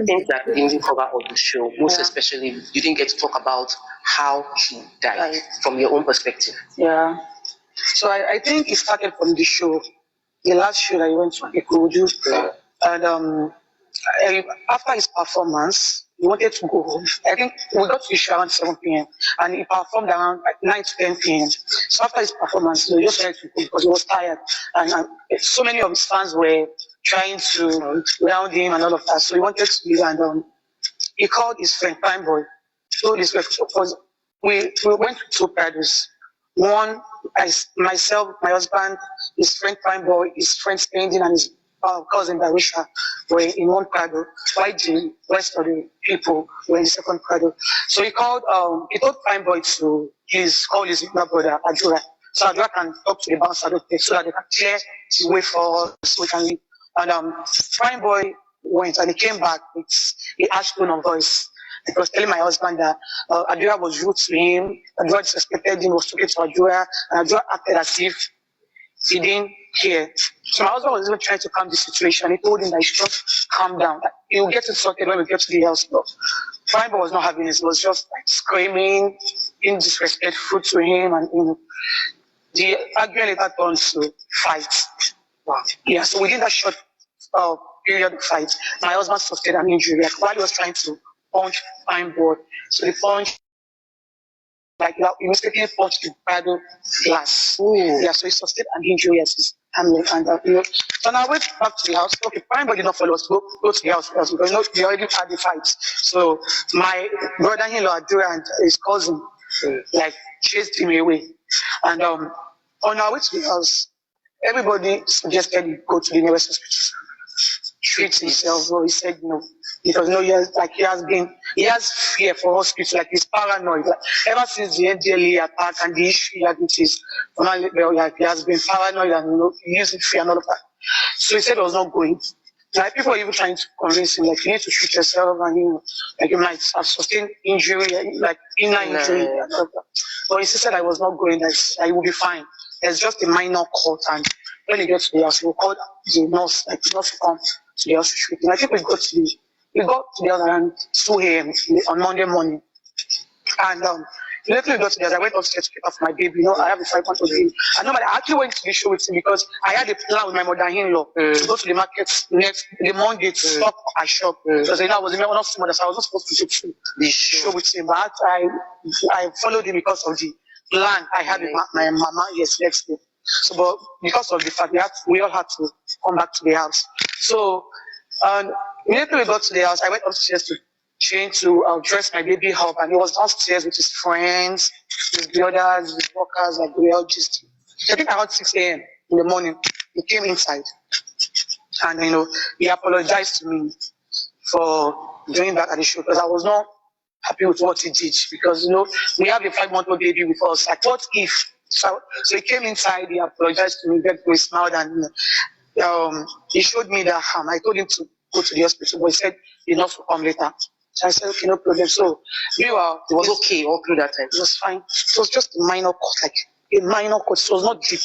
Things that we didn't cover on the show, most especially, you didn't get to talk about how he died from your own perspective. Yeah. So I think it started from the show, the last show that he went to Ikoju. And after his performance, he wanted to go home. I think we got to the show around 7 p.m. and he performed around 9 to 10 p.m. So after his performance, he just tried to go because he was tired. And so many of his fans were trying to round him and all of that. So he wanted to leave, and he called his friend Prime Boy. Told his friend, because we went to two parties. One, myself, my husband, his friend Prime Boy, his friend Spending, and his cousin Barisha were in one Prado, while the rest of the people were in the second Prado. So he called, he told Prime Boy to call his younger brother, Adura. So Adura can talk to the bouncer so that they can clear the way for us so we can leave. And Prime Boy went and he came back with a harsh tone of voice. He was telling my husband that Adura was rude to him, Adura disrespected him, was talking to Adura, and Adura acted as if he didn't hear. So my husband was even trying to calm the situation. He told him that he should just calm down. That he will get it sorted when we get to the house. But Prime Boy was not having it. He was just like screaming, being disrespectful to him, and the argument later turned to fight. Wow. Yeah, so within that short period of fight, my husband sustained an injury while he was trying to punch Prime Boy. So the punch, like he mistakenly punched the paddle glass. Ooh. Yeah, so he sustained an injury at his hamlet. And so now I went back to the house. Okay, Prime Boy did not follow us to go to the house because they already had the fight. So my brother-in-law Adura and his cousin like chased him away. And on our way to the house, everybody suggested he go to the nearest hospital, treat himself. But he said no, because he has fear for hospital, like he's paranoid. Like, ever since the NDLA attack and the issue like it is, he has been paranoid and he using fear and all of that. So he said he was not going. Like people were even trying to convince him, like you need to treat yourself, and like you might have sustained injury, like inner injury. And all of that. But he said I was not going. That I will be fine. There's just a minor cut, and when he gets to the house, we'll call the nurse, like the nurse will come to the hospital. And I think we got to the house around 2 a.m. on Monday morning. And immediately we got to the house, I went upstairs to pick up my baby. I have a 5-month-old baby. And I actually went to the show with him because I had a plan with my mother-in-law to go to the market the Monday to stop at shop. Because I was one of the mothers, so I was not supposed to go to the show with him. But I followed him because of the plan I had with my mama next day. So, but because of the fact we all had to come back to the house. So, immediately we got to the house, I went upstairs to change to dress my baby up, and he was downstairs with his friends, his brothers, his workers, like we all just. I think around 6 a.m. in the morning, he came inside, and he apologized to me for doing that at the show because I was not happy with what he did because we have a 5-month-old baby with us. Like, what if? So he came inside, he apologized to me, he smiled, and he showed me that I told him to go to the hospital, but he said he not to come later. So I said, okay, no problem. So it was okay all through that time. It was fine. It was just a minor cut, like a minor cut. It was not deep.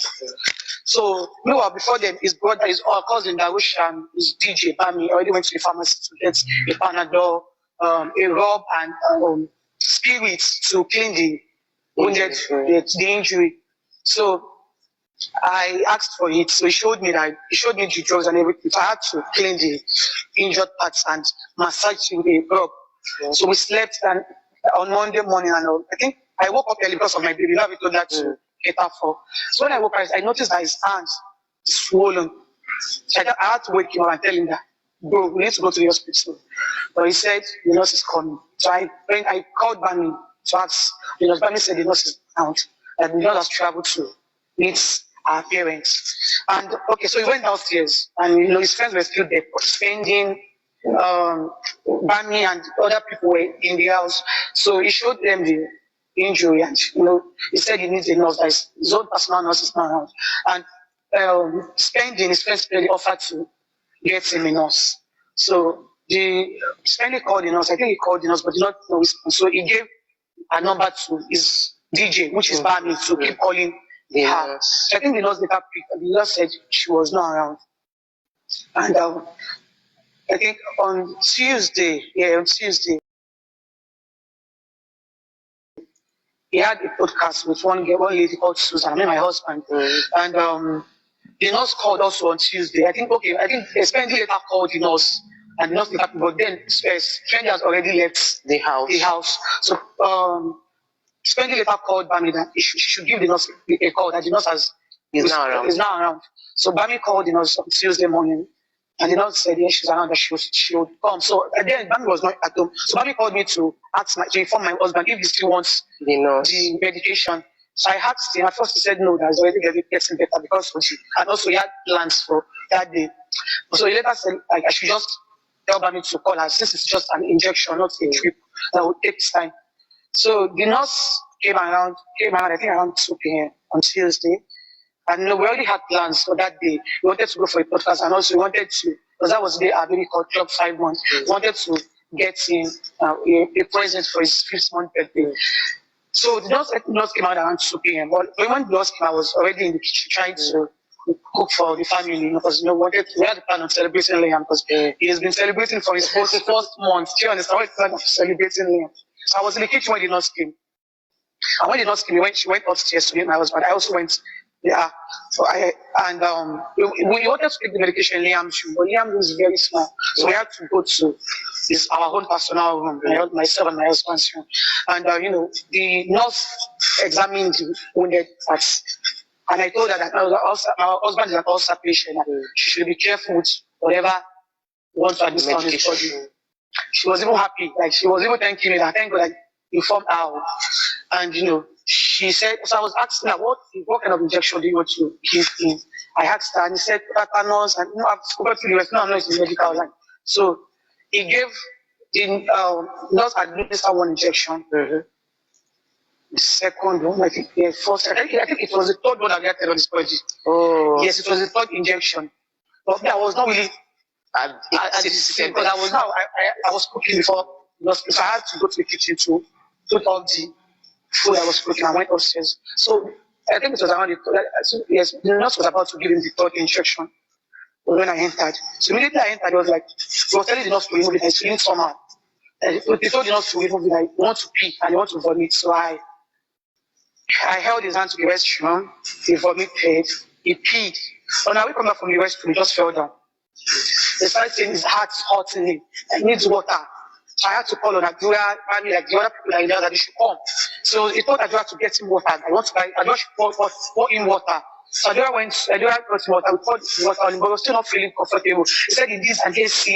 So before then, his brother, his cousin Darush, and his DJ Bami already went to the pharmacy to get a Panadol, a rub, and spirits to clean the wounded, the injury. So I asked for it. So he showed me the drugs and everything. So I had to clean the injured parts and massage with a rub. Yeah. So we slept on Monday morning, and I think I woke up early because of my baby. Now we told that to cater for. So when I woke up, I noticed that his hands swollen. So I had to wake him up and tell him that, bro, we need to go to the hospital. But he said the nurse is coming. So I called Bami to ask. The nurse Bami said the nurse is out, and the nurse has traveled to meet our parents. And okay, so he went downstairs, and his friends were still there, spending. Bami and other people were in the house, so he showed them the injury, and he said he needs a nurse. That his own personal nurse is not around, and his friends offered to get him a nurse. So the Spending called the nurse. I think he called the nurse, but did not know his. So he gave a number to his DJ, which is Bami, to keep calling her. So I think the nurse later picked. The nurse said she was not around, and I think on Tuesday, he had a podcast with one girl, one lady called Susan, I mean my husband. And the nurse called also on Tuesday. I think Spendi later called the nurse, and the nurse later, but then Spendi has already left The house. So Spendi later called Bami that she should give the nurse a call that the nurse is now around. So Bami called the nurse on Tuesday morning, and the nurse said, yes, she's around, that she would come. So again, Bami was not at home. So Bami called me to inform my husband if he still wants the medication. So I asked him. At first he said no, that he's already getting better because of you. And also he had plans for that day. So he later said I should just tell Bami to call her since it's just an injection, not a drip that will take time. So the nurse came around, I think around 2 p.m. on Tuesday. And we already had plans for that day. We wanted to go for a podcast, and also we wanted to, because that was the day our baby called Club 5 months, we wanted to get him a present for his 5th month birthday. So the nurse came out around 2 p.m. But when the nurse came, I was already in the kitchen trying to cook for the family, because we had a plan on celebrating Liam, because he has been celebrating for his first month. Do you understand what the plan of celebrating Liam? So I was in the kitchen when the nurse came. And when the nurse came, she went upstairs to meet my husband. I also went. Yeah, so we wanted to take the medication in Liam's room, but Liam was very small, so we had to go to our own personal room, myself and my husband's room. And the nurse examined the wounded parts, and I told her that our husband is an ulcer patient, and she should be careful with whatever you want to administer on his body. She was even happy, like she was even thanking me that thank God I informed her. And she said, so I was asking her, what kind of injection do you want to give him? I asked her, and he said, tetanus, and I've spoken to the US, no, I'm not in the medical line. So he gave the nurse administered one injection. The second one, I think, first, I think it was the third one that reacted on his body. Oh. Yes, it was the third injection. But I was not really because I was cooking before, so I had to go to the kitchen to put all the food I was cooking. I went upstairs. So I think it was around the nurse was about to give him the third injection when I entered. So immediately I entered, it was like, he was telling the nurse to remove it, I was feeling somehow. They told the nurse to remove it, I want to pee and I want to vomit. So I held his hand to the restroom, he vomited, he peed. On our way coming back from the restroom, he just fell down. They started saying his heart's hurting him, he needs water. So I had to call on Adura, family, like the other people that he knows that they should come. So he told Adura to get him water. Adura should pour in water. So Adura got him water. We poured water on him, but he was still not feeling comfortable. He said he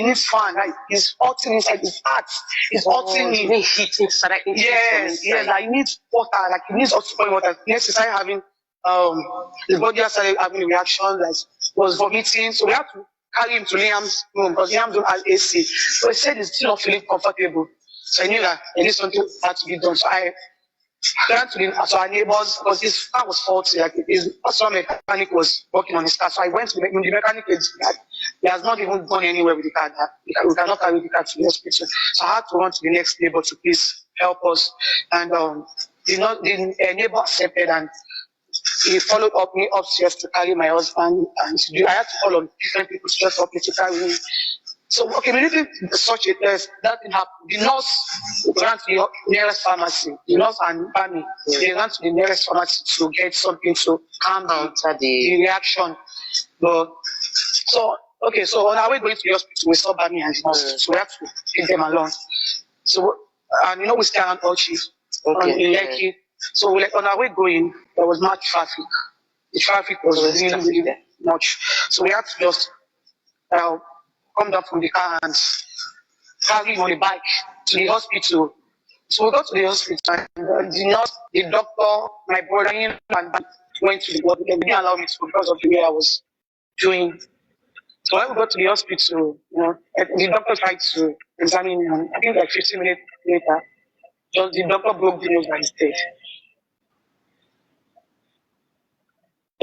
needs fan. Like, he's hurting inside his heart. He's hurting him. Yes, like he needs water. Like he needs us to pour water. Next, he started having his body started having a reaction, like was vomiting. So we had to carry him to Liam's room because Liam's room has AC. So he said he's still not feeling comfortable. So I knew that I need something had to be done. So I turned to our neighbors because his car was faulty. Like his personal mechanic was working on his car. So I went to the mechanic. He has not even gone anywhere with the car. We cannot carry the car to the hospital. So I had to run to the next neighbor to please help us. And the neighbor accepted, and he followed up me upstairs to carry my husband, and I had to call on different people to just help me to carry him. So, immediately that thing happened. The nurse ran to the nearest pharmacy. The nurse and Bami, they ran to the nearest pharmacy to get something to calm the reaction. So on our way going to the hospital, we saw Bami and the nurse, so we had to take them along. So, and we stay around Ochi, in Lekki. So on our way going, there was much traffic. The traffic was really much. So we had to just come down from the car and carry him on the bike to the hospital. So we got to the hospital, and the nurse, the doctor, my brother, and went to the ward. They didn't allow me to because of the way I was doing. So when we got to the hospital, the doctor tried to examine me, and I think like 15 minutes later, the doctor broke the news by his dead.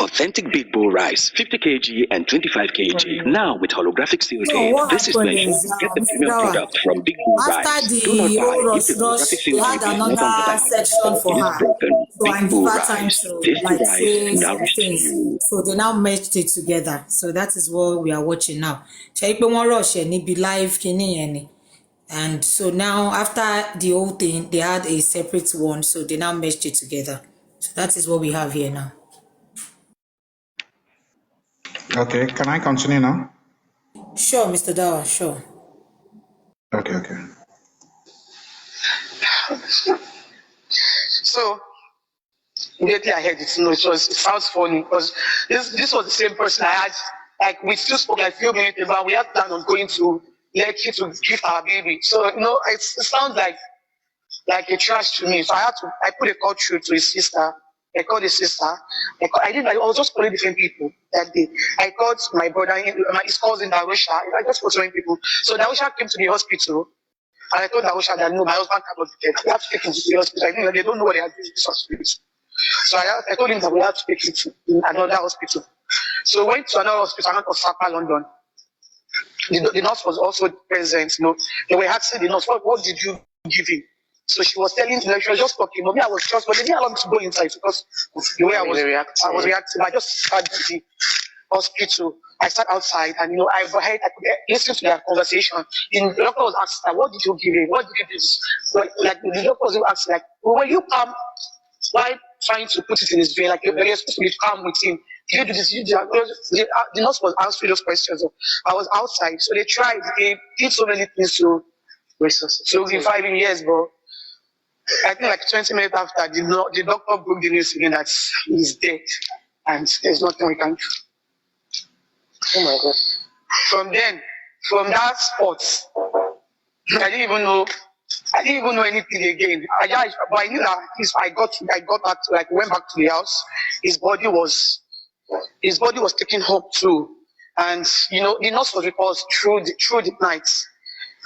Authentic Big Bowl rice, 50 kg and 25 kg. Now with holographic seal So tape. what This is to happened ensure is, you get the Mr. premium Dawa, product from Big Bowl rice. after Do not the buy whole if the holographic they seal had tape is not on the another bag section or for it is her. broken. So I Big give Bowl her time rice. to Tasty like rice say some nourished things. you. So they now merged it together. So that is what we are watching now. Ṣé pé wọ́n rush ẹ̀ níbi live kíní yẹn ni. And so now after the whole thing, they had a separate one. So they now merged it together. So that is what we have here now. Okay, can I continue now? Sure, Mr. Dawa, sure. Okay. So immediately I heard it. It sounds funny because this was the same person I had. Like we still spoke like a few minutes about. We had planned on going to Lekki to gift our baby. So it sounds like a trash to me. So I put a call through to his sister. I called his sister. I was just calling different people that day. I called my brother, his cousin Darusha. I just called so many people. So Darusha came to the hospital. And I told Darusha that no, my husband cannot be dead. We have to take him to the hospital. I think they don't know what they are doing in this hospital. So I told him that we have to take him to another hospital. So we went to another hospital, another Osaka, London. The nurse was also present. They were asking the nurse, what did you give him? So she was telling them, she was just talking. But they didn't allow me to go inside because of the way I was reacting. I just started the hospital. I sat outside and I could listen to their conversation. The doctor was asking, what did you give him? What did you do? So, like the doctor was asking, like, were you calm while trying to put it in his vein? Like you're supposed to be calm with him. You do this, you do that. The nurse was answering those questions. So I was outside. So they did so many things to revive him, yes, but I think like 20 minutes after, the doctor broke the news again that he's dead and there's nothing we can do. Oh my God. From that spot, I didn't even know anything again. But I knew that I got back to went back to the house. His body was taken home too. And the nurse was repulsed through the night.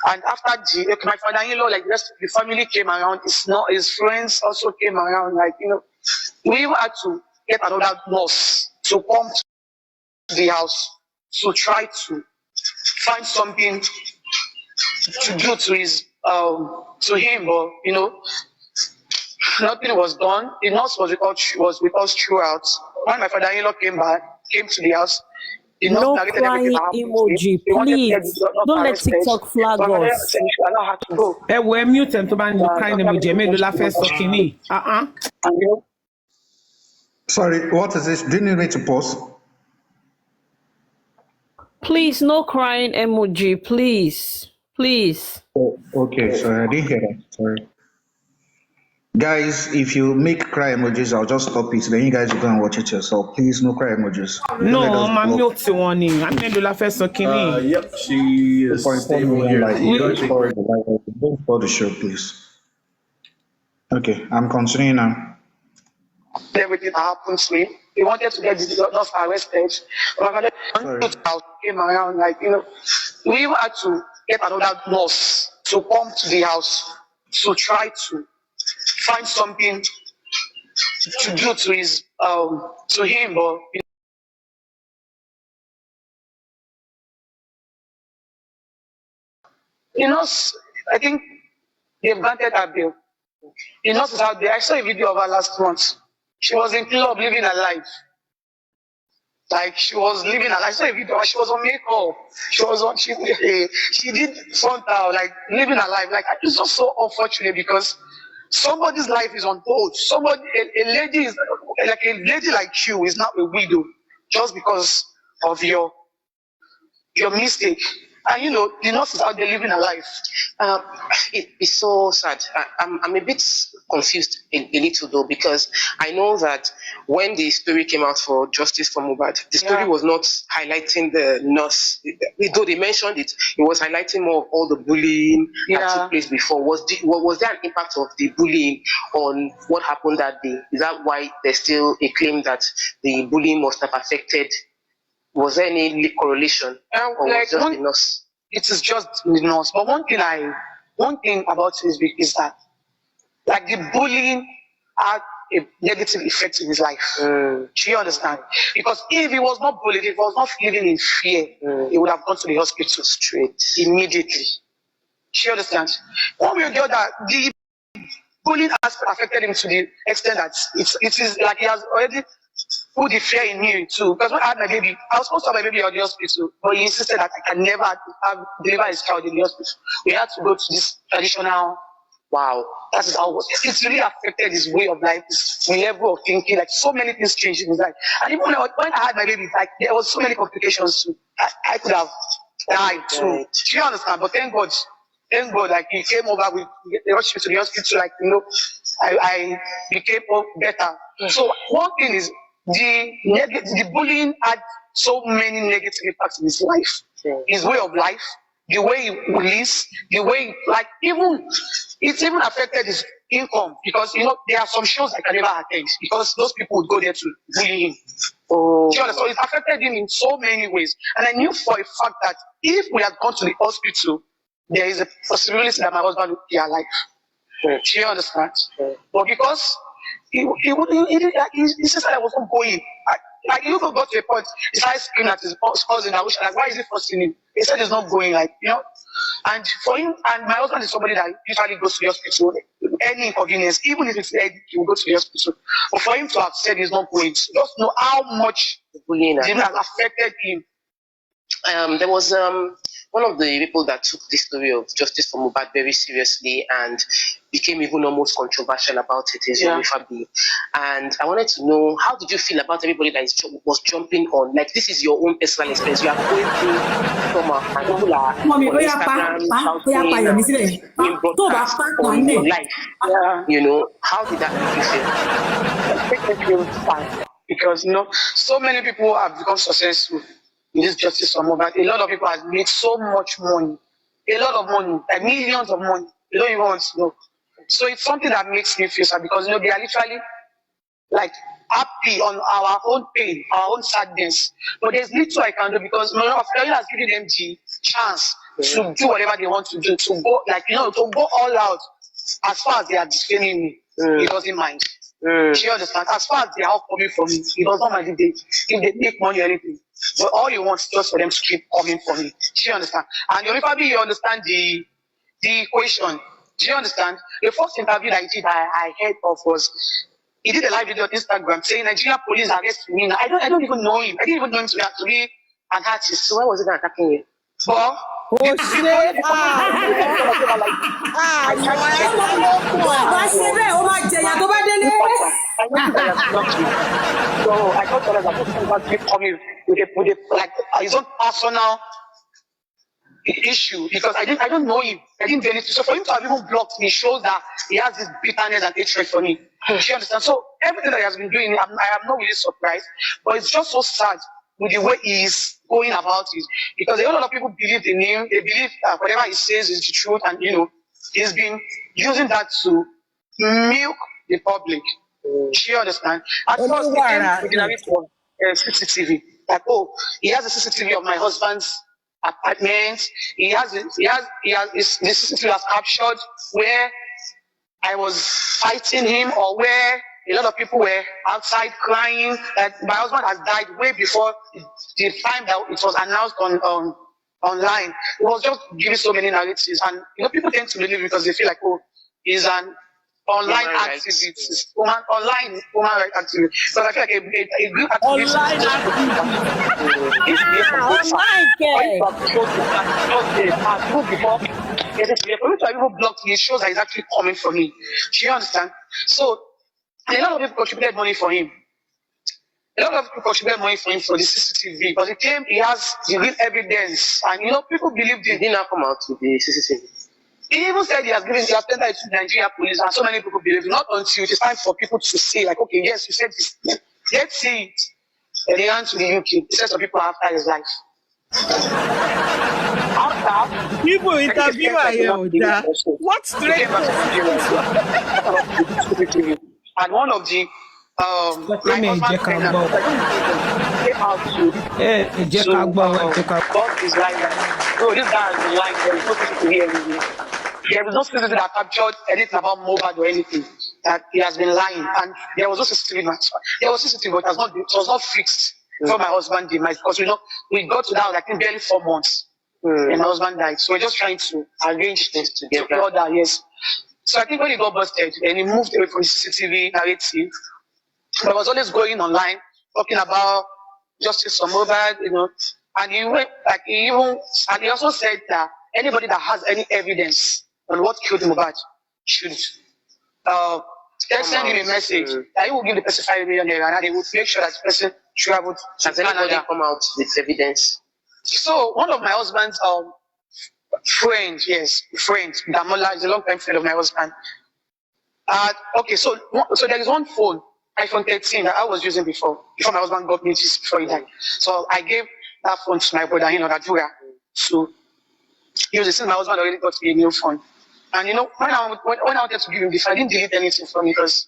And after my father-in-law, like the rest of the family came around, his friends also came around, we even had to get another nurse to come to the house to try to find something to do to him, but nothing was done. The nurse was with us throughout. When my father-in-law came to the house, the nurse No narrated everything crying that happened. emoji, They wanted to get please. the Don't let arrested. TikTok flag So my father-in-law us. said she allowed her to go. We're mute and to man you crying emoji. Me lula first sokini. And Sorry, what is this? Do you need me to pause? Please, no crying emoji, please. Please. Oh, okay, sorry, I didn't hear that. Sorry. Guys, if you make cry emojis, I'll just stop it. Then you guys will go and watch it yourself. Please, no cry emojis. No, I'm mute one. I'm me lula first sokini. Yep, she is stable here. Don't spoil the show, please. Okay, I'm continuing now. everything that happened to him. He wanted to get the nurse arrested. But my father came around, we even had to get another nurse to come to the house to try to find something to do to him, but I think they've granted her bail. The nurse is out there. I saw a video of her last month. She was in club living her life. She was living her life. I saw a video. She was on makeup. She did frontal, living her life. It's just so unfortunate because somebody's life is on hold. A lady like you is not a widow just because of your mistake. And the nurse is out there living her life. It's so sad. I'm a bit confused a little though, because I know that when the story came out for justice for Mohbad, the story was not highlighting the nurse. Though they mentioned it, it was highlighting more of all the bullying that took place before. Was there an impact of the bullying on what happened that day? Is that why there's still a claim that the bullying must have affected? Was there any correlation, or was just the nurse? It is just the nurse. But one thing about it is that, the bullying had a negative effect in his life. Do you understand? Because if he was not bullied, if he was not living in fear, he would have gone to the hospital straight immediately. Do you understand? One way or the other, the bullying has affected him to the extent that it is like he has already put the fear in me too. Because when I had my baby, I was supposed to have my baby at the hospital, but he insisted that I can never deliver his child in the hospital. We had to go to this traditional. Wow, that is how it was. It's really affected his way of life, his level of thinking. Like so many things changed in his life. And even when I had my baby, like there was so many complications too. I could have died too. Right. Do you understand? But thank God, like he came over, they rushed me to the hospital, like I became better. So one thing is the bullying had so many negative impacts in his life, his way of life, the way he lives, the way it's even affected his income because there are some shows I can never attend because those people would go there to bully him. So it affected him in so many ways. And I knew for a fact that if we had gone to the hospital, there is a possibility that my husband would be alive. Do you understand? But because he said I wasn't going. Like he even got to a point, he started screaming at his cousin. I wish, like, why is he forcing him? He said he's not going, And for him, and my husband is somebody that usually goes to the hospital. Any inconvenience, even if it's dead, he will go to the hospital. But for him to have said he's not going, just know how much bullying has affected him. There was one of the people that took the story of justice for Mohbad very seriously and became even almost controversial about it is Yomifabi. And I wanted to know, how did you feel about everybody that was jumping on? Like, this is your own personal experience. You are going through trauma and people are on Instagram shouting in broadcast on your life. How did that make you feel? It made me feel fine because so many people have become successful in this justice for Mohbad. A lot of people have made so much money, a lot of money, like millions of money. They don't even want to know. So it's something that makes me feel sad because they are literally like happy on our own pain, our own sadness. But there's little I can do because Florida has given them the chance to do whatever they want to do, to go to go all out. As far as they are defaming me, he doesn't mind. She understands. As far as they are all coming from me, he does not mind if they make money or anything. But all he wants is just for them to keep coming for me. She understands. And probably you understand the equation. Do you understand? The first interview that I heard of was he did a live video on Instagram saying Nigerian police arrested me. I don't even know him. I didn't even know him to be an artist. So why was he not attacking you? Well, So I got told that keep coming with his own personal issue because I don't know him. I didn't do anything. So for him to have even blocked me shows that he has this bitterness and hatred for me. Do you understand? So everything that he has been doing, I am not really surprised. But it's just so sad with the way he's going about it. Because a lot of people believe in him. They believe whatever he says is the truth. And, he's been using that to milk the public. Do you understand? At first, he came with the narrative of CCTV. Like, he has a CCTV of my husband's apartment. He has the CCTV has captured where I was fighting him or where a lot of people were outside crying that my husband has died way before the time that it was announced online. It was just giving so many narratives, and people tend to believe because they feel like, he's an online activist, online human rights activist. So I feel like a good activist. Online people blocked me. It shows that he's actually coming for me. Do you understand? So a lot of people contributed money for him. A lot of people contributed money for him for the CCTV because he has the real evidence, and people believed him. He did not come out with the CCTV. He even said he has tendered it to Nigerian police, and so many people believe it. Not until it is time for people to say, like, okay, yes, you said this. Let's see it. And they ran to the UK. He said some people after his life. After people interview what's the and one of the my husband's came out to God is lying. No, this guy has been lying. There is no CCTV to hear anything. There is no CCTV that captured anything about Mohbad or anything. that he has been lying, and there was no CCTV. There was CCTV, but it was not fixed before my husband demised, because we got to that, I think, barely 4 months. And my husband died. So we're just trying to arrange things together. Yes. So I think when he got busted and he moved away from the CCTV narrative, but I was always going online talking about justice for Mohbad, and he went he also said that anybody that has any evidence on what killed Mohbad should send him a message that he will give the person $5 million, and they will make sure that the person traveled to Has anybody come out with evidence? So one of my husband's friends, Damola is a long time friend of my husband. Okay, so there is one phone, iPhone 13, that I was using before my husband got me this before he died. So I gave that phone to my brother, Nadura, to use it since my husband already got me a new phone. And when I wanted to give him this, I didn't delete anything from it because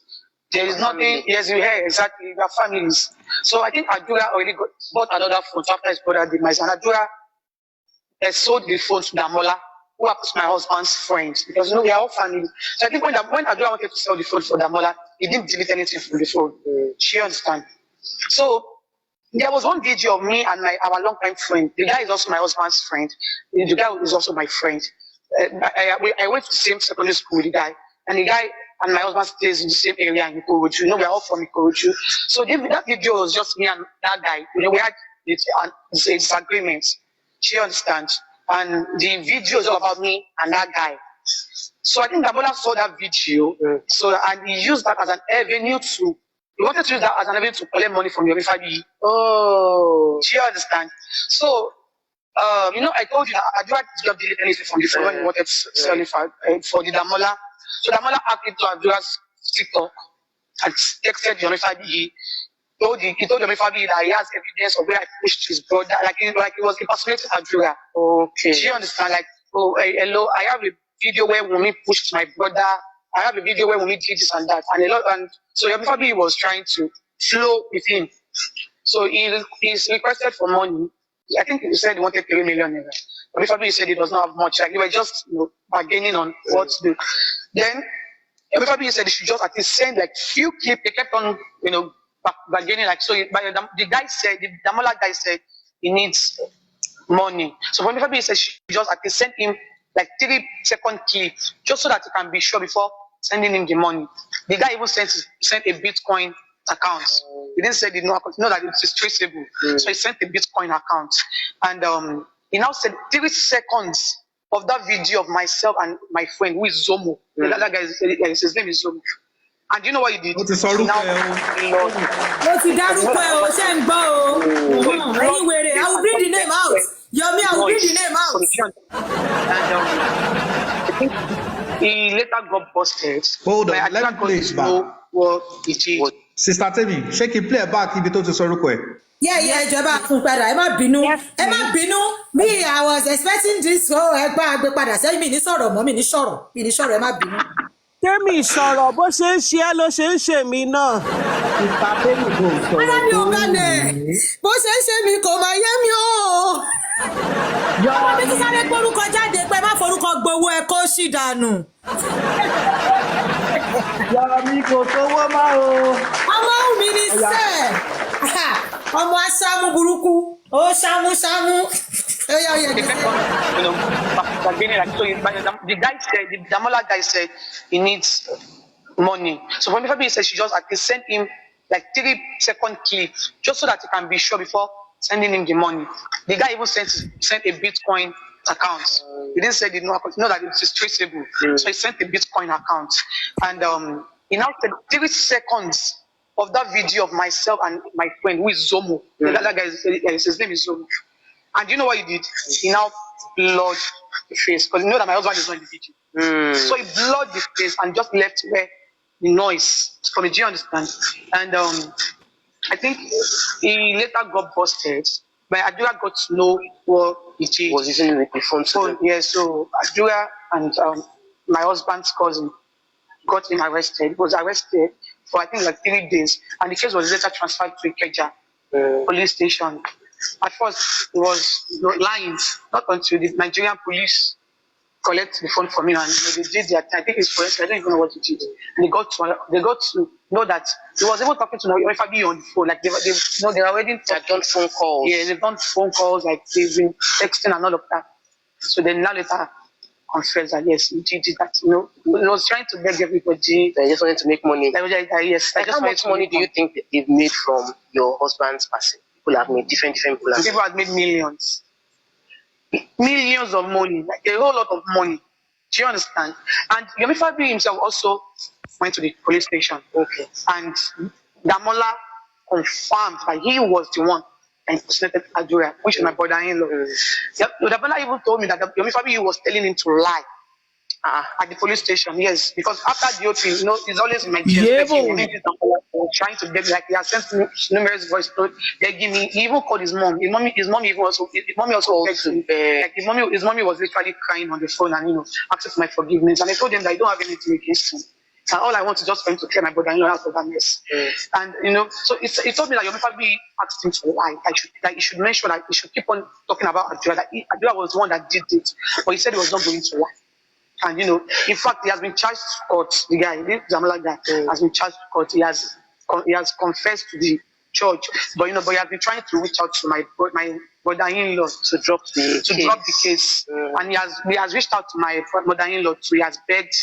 there is nothing. Yes, you hear exactly. We are families. So I think Adura already bought another phone after his brother did my son. Adura sold the phone to Damola, who was my husband's friend, because we are all family. So I think when Adura wanted to sell the phone for Damola, he didn't delete anything from the phone. She understand. So there was one video of me and our longtime friend. The guy is also my husband's friend. The guy is also my friend. I went to the same secondary school with the guy, and the guy and my husband stays in the same area in Ikorodu. We are all from Ikorodu. So that video was just me and that guy. We had disagreements. She understands. And the video is all about me and that guy. So I think Damola saw that video. And he used that as an avenue he wanted to use that as an avenue to collect money from your family. Oh. She understands. So I told you that I did not delete anything from the phone when he wanted to sell it for the Damola. So Damola hacked into Abdulah's TikTok and texted Yomifabi. He told Yomifabi that he has evidence of where I pushed his brother, like it was impersonating Abdullah. Okay. She understand, hello, I have a video where Wunmi pushed my brother. I have a video where Wunmi did this and that, and so Yomifabi was trying to flow with him. So he's requested for money. I think he said he wanted 3 million. Yomifabi said he does not have much. They were just bargaining on what to do. Then everybody said they should just at least send few clips. They kept on, bargaining the guy said, the Damola guy said he needs money. So when everybody said she just at least send him 3-second clip just so that he can be sure before sending him the money. The guy even sent a Bitcoin account. He didn't say know that it's traceable. So he sent a Bitcoin account, and he now said 3 seconds of that video of myself and my friend who is Zomo. That guy his name is Zomo. And you know what he did? Anyway, I will bring the name out. Yomi, I will bring the name out. And I think he later got busted. Hold on, let me play it back. What it is. Sister Temi, shake it, play it back if you told to Sorukwe. Yeah, ìjọba àtúnpadà ẹ má bínú. Me, I was expecting this whole ẹgbẹ́ àgbẹ̀padà sẹ́yìn mi ní sọ̀rọ̀ mọ́ mi ní sọ̀rọ̀ ẹ má bínú. Tẹ́mi sọ̀rọ̀ bó ṣe ń ṣe ẹ́ ló ṣe ń ṣe mí náà. Ara mi ò balẹ̀, bó ṣe ń ṣe mí kò máa yé mi o. Ọmọ mi ti sáré gbórúkọ jáde pé má forúkọ gbowó ẹ kó sì dànù. Yàrá mi kò sówó má o. Ọmọ mi ní sẹ́ẹ̀. Ọmọ aṣáámú burúkú, ó ṣámú. The guy said, the Damola guy said he needs money. So when he said she just at least sent him 3-second clip just so that he can be sure before sending him the money. The guy even sent a Bitcoin account. He didn't say know that it's traceable. So he sent a Bitcoin account, and he now said 3 seconds of that video of myself and my friend who is Zomo. That guy his name is Zomo. And you know what he did? He now blurred the face, because you know that my husband is not in the video. So he blurred the face and just left where the noise from the. Do you understand? And I think he later got busted, but Adura got to know what it is. Was using the phone. Yeah, so Adura and my husband's cousin got him arrested. He was arrested for I think 3 days, and the case was later transferred to Ikeja police station. At first, it was lying, not until the Nigerian police collect the phone from him, and they did their thing. I think it's forensic. I don't even know what it is. And they got to know that he was even talking to Fabi on the phone. Like they were already they've done phone calls. Yeah, they've done phone calls. Like they've been texting and all of that. So then now later confessed that yes, he did that. He was trying to beg everybody. They just wanted to make money. Yes. How much money do you think they've made from your husband's passing? People have made different people. People have made millions. Millions of money, like a whole lot of money. Do you understand? And Yomi Fabi himself also went to the police station. Okay. And Damola confirmed that he was the one that impersonated Adura, which is my brother-in-law. Damola even told me that Yomi Fabi was telling him to lie at the police station. Yes, because after the OT, he's always in my chest. Trying to beg, like he has sent me numerous voice notes. Begging me. He even called his mom. His mommy also begged him. Like his mommy was literally crying on the phone and asking for my forgiveness. And I told them that I don't have anything against him. And all I want is just for him to clear my brother-in-law out of that mess. And so it told me that Yomi Fabi asked him to lie. That he should mention that he should keep on talking about Adura. That Adura was the one that did it, but he said he was not going to lie. And in fact, he has been charged to court. The guy, the Zamala guy, has been charged to court. He has confessed to the judge, but he has been trying to reach out to my brother-in-law to drop the case. And he has reached out to my mother-in-law too. He has begged.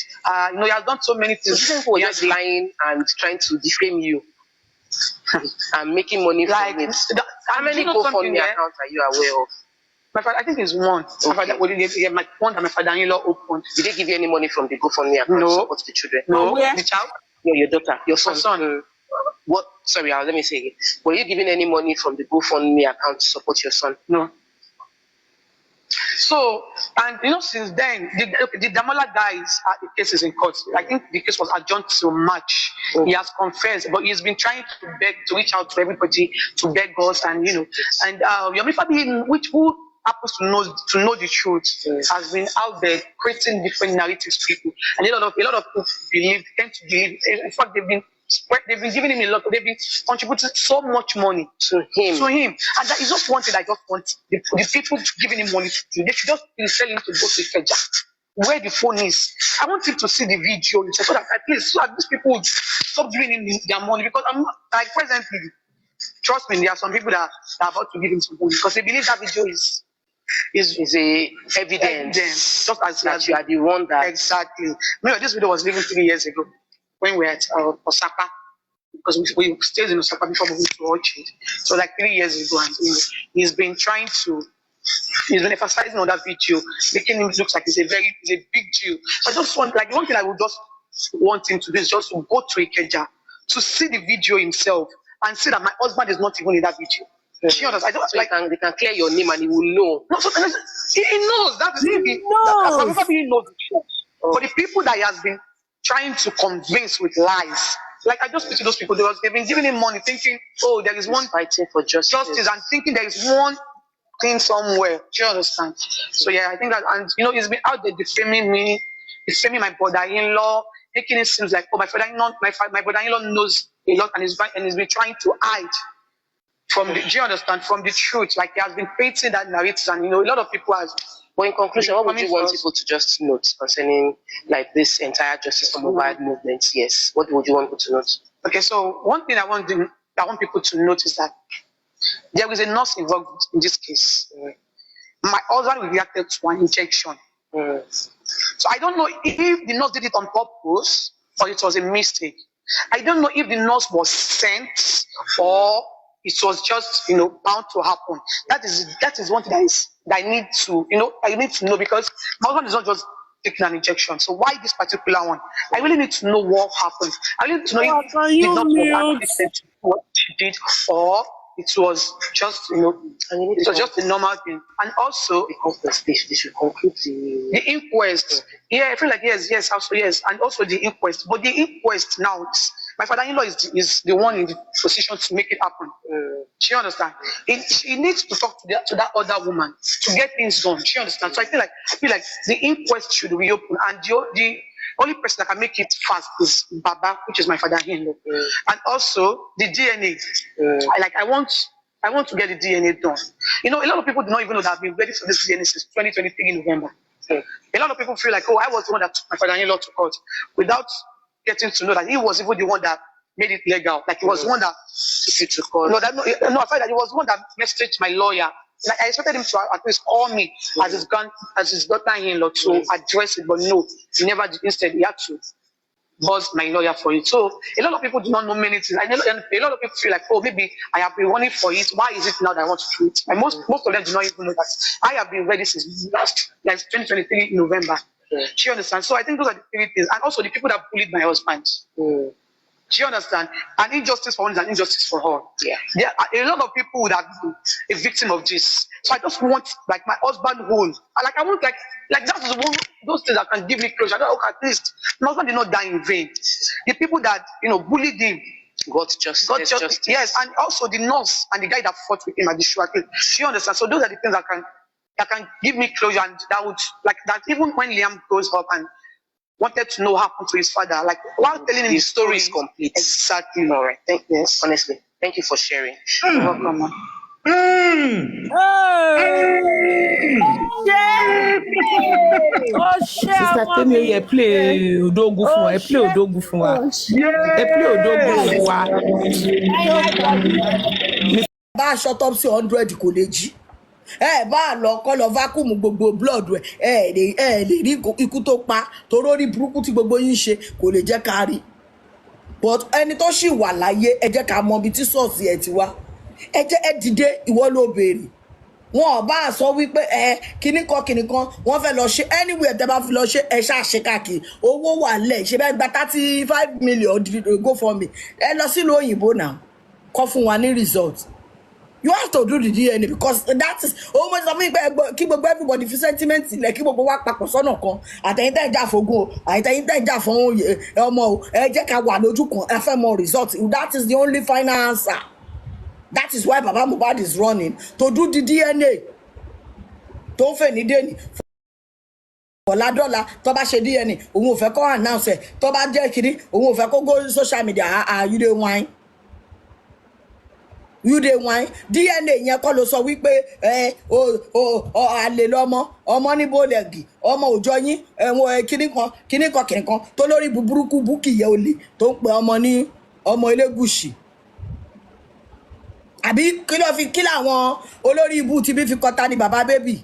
He has done so many things. People were just lying and trying to defame you and making money from it. How many GoFundMe accounts are you aware of? My father, I think it's one. Okay. My one that my father-in-law opened. Did they give you any money from the GoFundMe account to support the children? No. The child? No, your daughter, your son. My son. What? Sorry, let me say it. Were you giving any money from the GoFundMe account to support your son? No. So, and since then, the Damola guy's case is in court. I think the case was adjourned to March. He has confessed, but he's been trying to reach out to everybody to beg us, and and Yomi Fabi, who happens to know the truth, has been out there creating different narratives to people, and a lot of people tend to believe. In fact, they've been giving him a lot. They've been contributing so much money to him, and that is just one thing I just want the people giving him money to do. They should just tell him to go to Ikeja, where the phone is. I want him to see the video so that these people would stop giving him their money, because I'm like presently. Trust me, there are some people that are about to give him some money because they believe that video is a evidence, just as you are the one that exactly. This video was given 3 years ago when we were at Osaka, because we stayed in Osaka before moving to Orchard. So like 3 years ago, and he's been emphasizing on that video, making him look like it's a big deal. So I just want, like, one thing I would just want him to do is just to go to Ikeja to see the video himself and see that my husband is not even in that video. She understands. They can clear your name and he will know. No, so he knows that is he knows. He knows the truth. But the people that he has been trying to convince with lies, like I just speak to those people, they've been giving him money, thinking, there is one fighting for justice, and thinking there is one thing somewhere. Do you understand? So I think that, and he's been out there defaming me, defaming my brother-in-law, making it seem like my brother-in-law knows a lot and he's been trying to hide from the, do you understand, from the truth. Like he has been painting that narrative, and a lot of people has. But in conclusion, what would you want people to just note concerning like this entire Justice for Mohbad movement? Yes, what would you want people to note? Okay, so one thing I want people to note is that there is a nurse involved in this case. My husband reacted to an injection. So I don't know if the nurse did it on purpose or it was a mistake. I don't know if the nurse was sent or it was just bound to happen. That is one thing that I need to know, because my husband is not just taking an injection. So why this particular one? I really need to know what happened. I really need to know if the nurse was what she did, or it was just it was just a normal thing. And also they should conclude the inquest. I feel like yes, also yes, and also the inquest. But the inquest now, my father-in-law is the one in the position to make it happen. Do you understand? He needs to talk to that other woman to get things done. Do you understand? So I feel like the inquest should reopen, and the only person that can make it fast is Baba, which is my father-in-law, and also the DNA. I want to get the DNA done. A lot of people do not even know that I've been ready for this DNA since 2023 November. A lot of people feel like, oh, I was the one that took my father-in-law to court without getting to know that he was even the one that made it legal. Like he was the one that took it to court. I felt that he was the one that messaged my lawyer. Like I expected him to at least call me as his daughter-in-law to address it, but no, he never did. Instead, he had to buzz my lawyer for it. So a lot of people do not know many things. And a lot of people feel like, oh, maybe I have been running for it. Why is it now that I want to do it? And most of them do not even know that I have been ready since last 2023 November. Do you understand? So I think those are the three things. And also the people that bullied my husband. Do you understand? An injustice for one is an injustice for all. Yeah. There are a lot of people that are a victim of this. So I just want like my husband whole. I want like that's one those things that can give me closure. I don't know, at least my husband did not die in vain. The people that bullied him got justice. Yes, and also the nurse and the guy that fought with him at the show. Do you understand? So those are the things that can give me closure, and that would like that even when Liam grows up and wanted to know what happened to his father, like while telling him the story is complete. Exactly. All right. Yes. Honestly, thank you for sharing. You're welcome, man. Sister Temi, ẹ play Odogu fún wa. Ẹ play Odogu fún wa. Ẹ play Odogu fún wa. Bá shut up sí 100 kò lè jí. Bá lọ kọ́ lọ vacuum gbogbo blood ẹ lè rí ikú tó pa toró rí burúkú tí gbogbo yín ṣe kò lè jẹ́ ká rí. But ẹni tó ṣì wà láyé ẹ jẹ́ ká mọ ibi tí source ẹ ti wá. Ẹ jẹ́ ẹ dìde ìwọ ló béèrè. Wọ́n bá sọ wípé kíní kan wọ́n fẹ́ lọ ṣe anywhere tẹ́ bá fi lọ ṣe ẹ ṣáà ṣe káàkiri owó wà lẹ̀ ṣe bẹ́ẹ̀ gba 35 million go for me ẹ lọ sílùú òyìnbó náà kọ́ fún wa ní result. You have to do the DNA because that is almost something kí gbogbo everybody fi sentiment sílẹ̀ kí gbogbo wa papọ̀ sọ́nà kan àtẹ̀yìn tẹ̀ ń jà fógun o àtẹ̀yìn tẹ̀ ń jà fún ọmọ o ẹ jẹ́ ká wà lójú kan ẹ fẹ́ mọ result. That is the only final answer. That is why Baba Mohbad is running to do the DNA. Tó ń fẹ́ ní DNA. Ọ̀làdọ́là tó bá ṣe DNA òun ò fẹ́ kó announce ẹ̀ tó bá jẹ́ kiri òun ò fẹ́ kó go social media you dey whine. You dey whine. DNA yẹn kọ́ ló sọ wípé àlè lọ́mọ ọmọ ní bólẹ̀gì ọmọ òjọ yín kíní kan tó lórí burúkú búkì yẹ olè tó ń pe ọmọ ní ọmọ Elégùṣì. Àbí kí làwọn olórí ibú tí bí fi kọta ní bàbá bébì.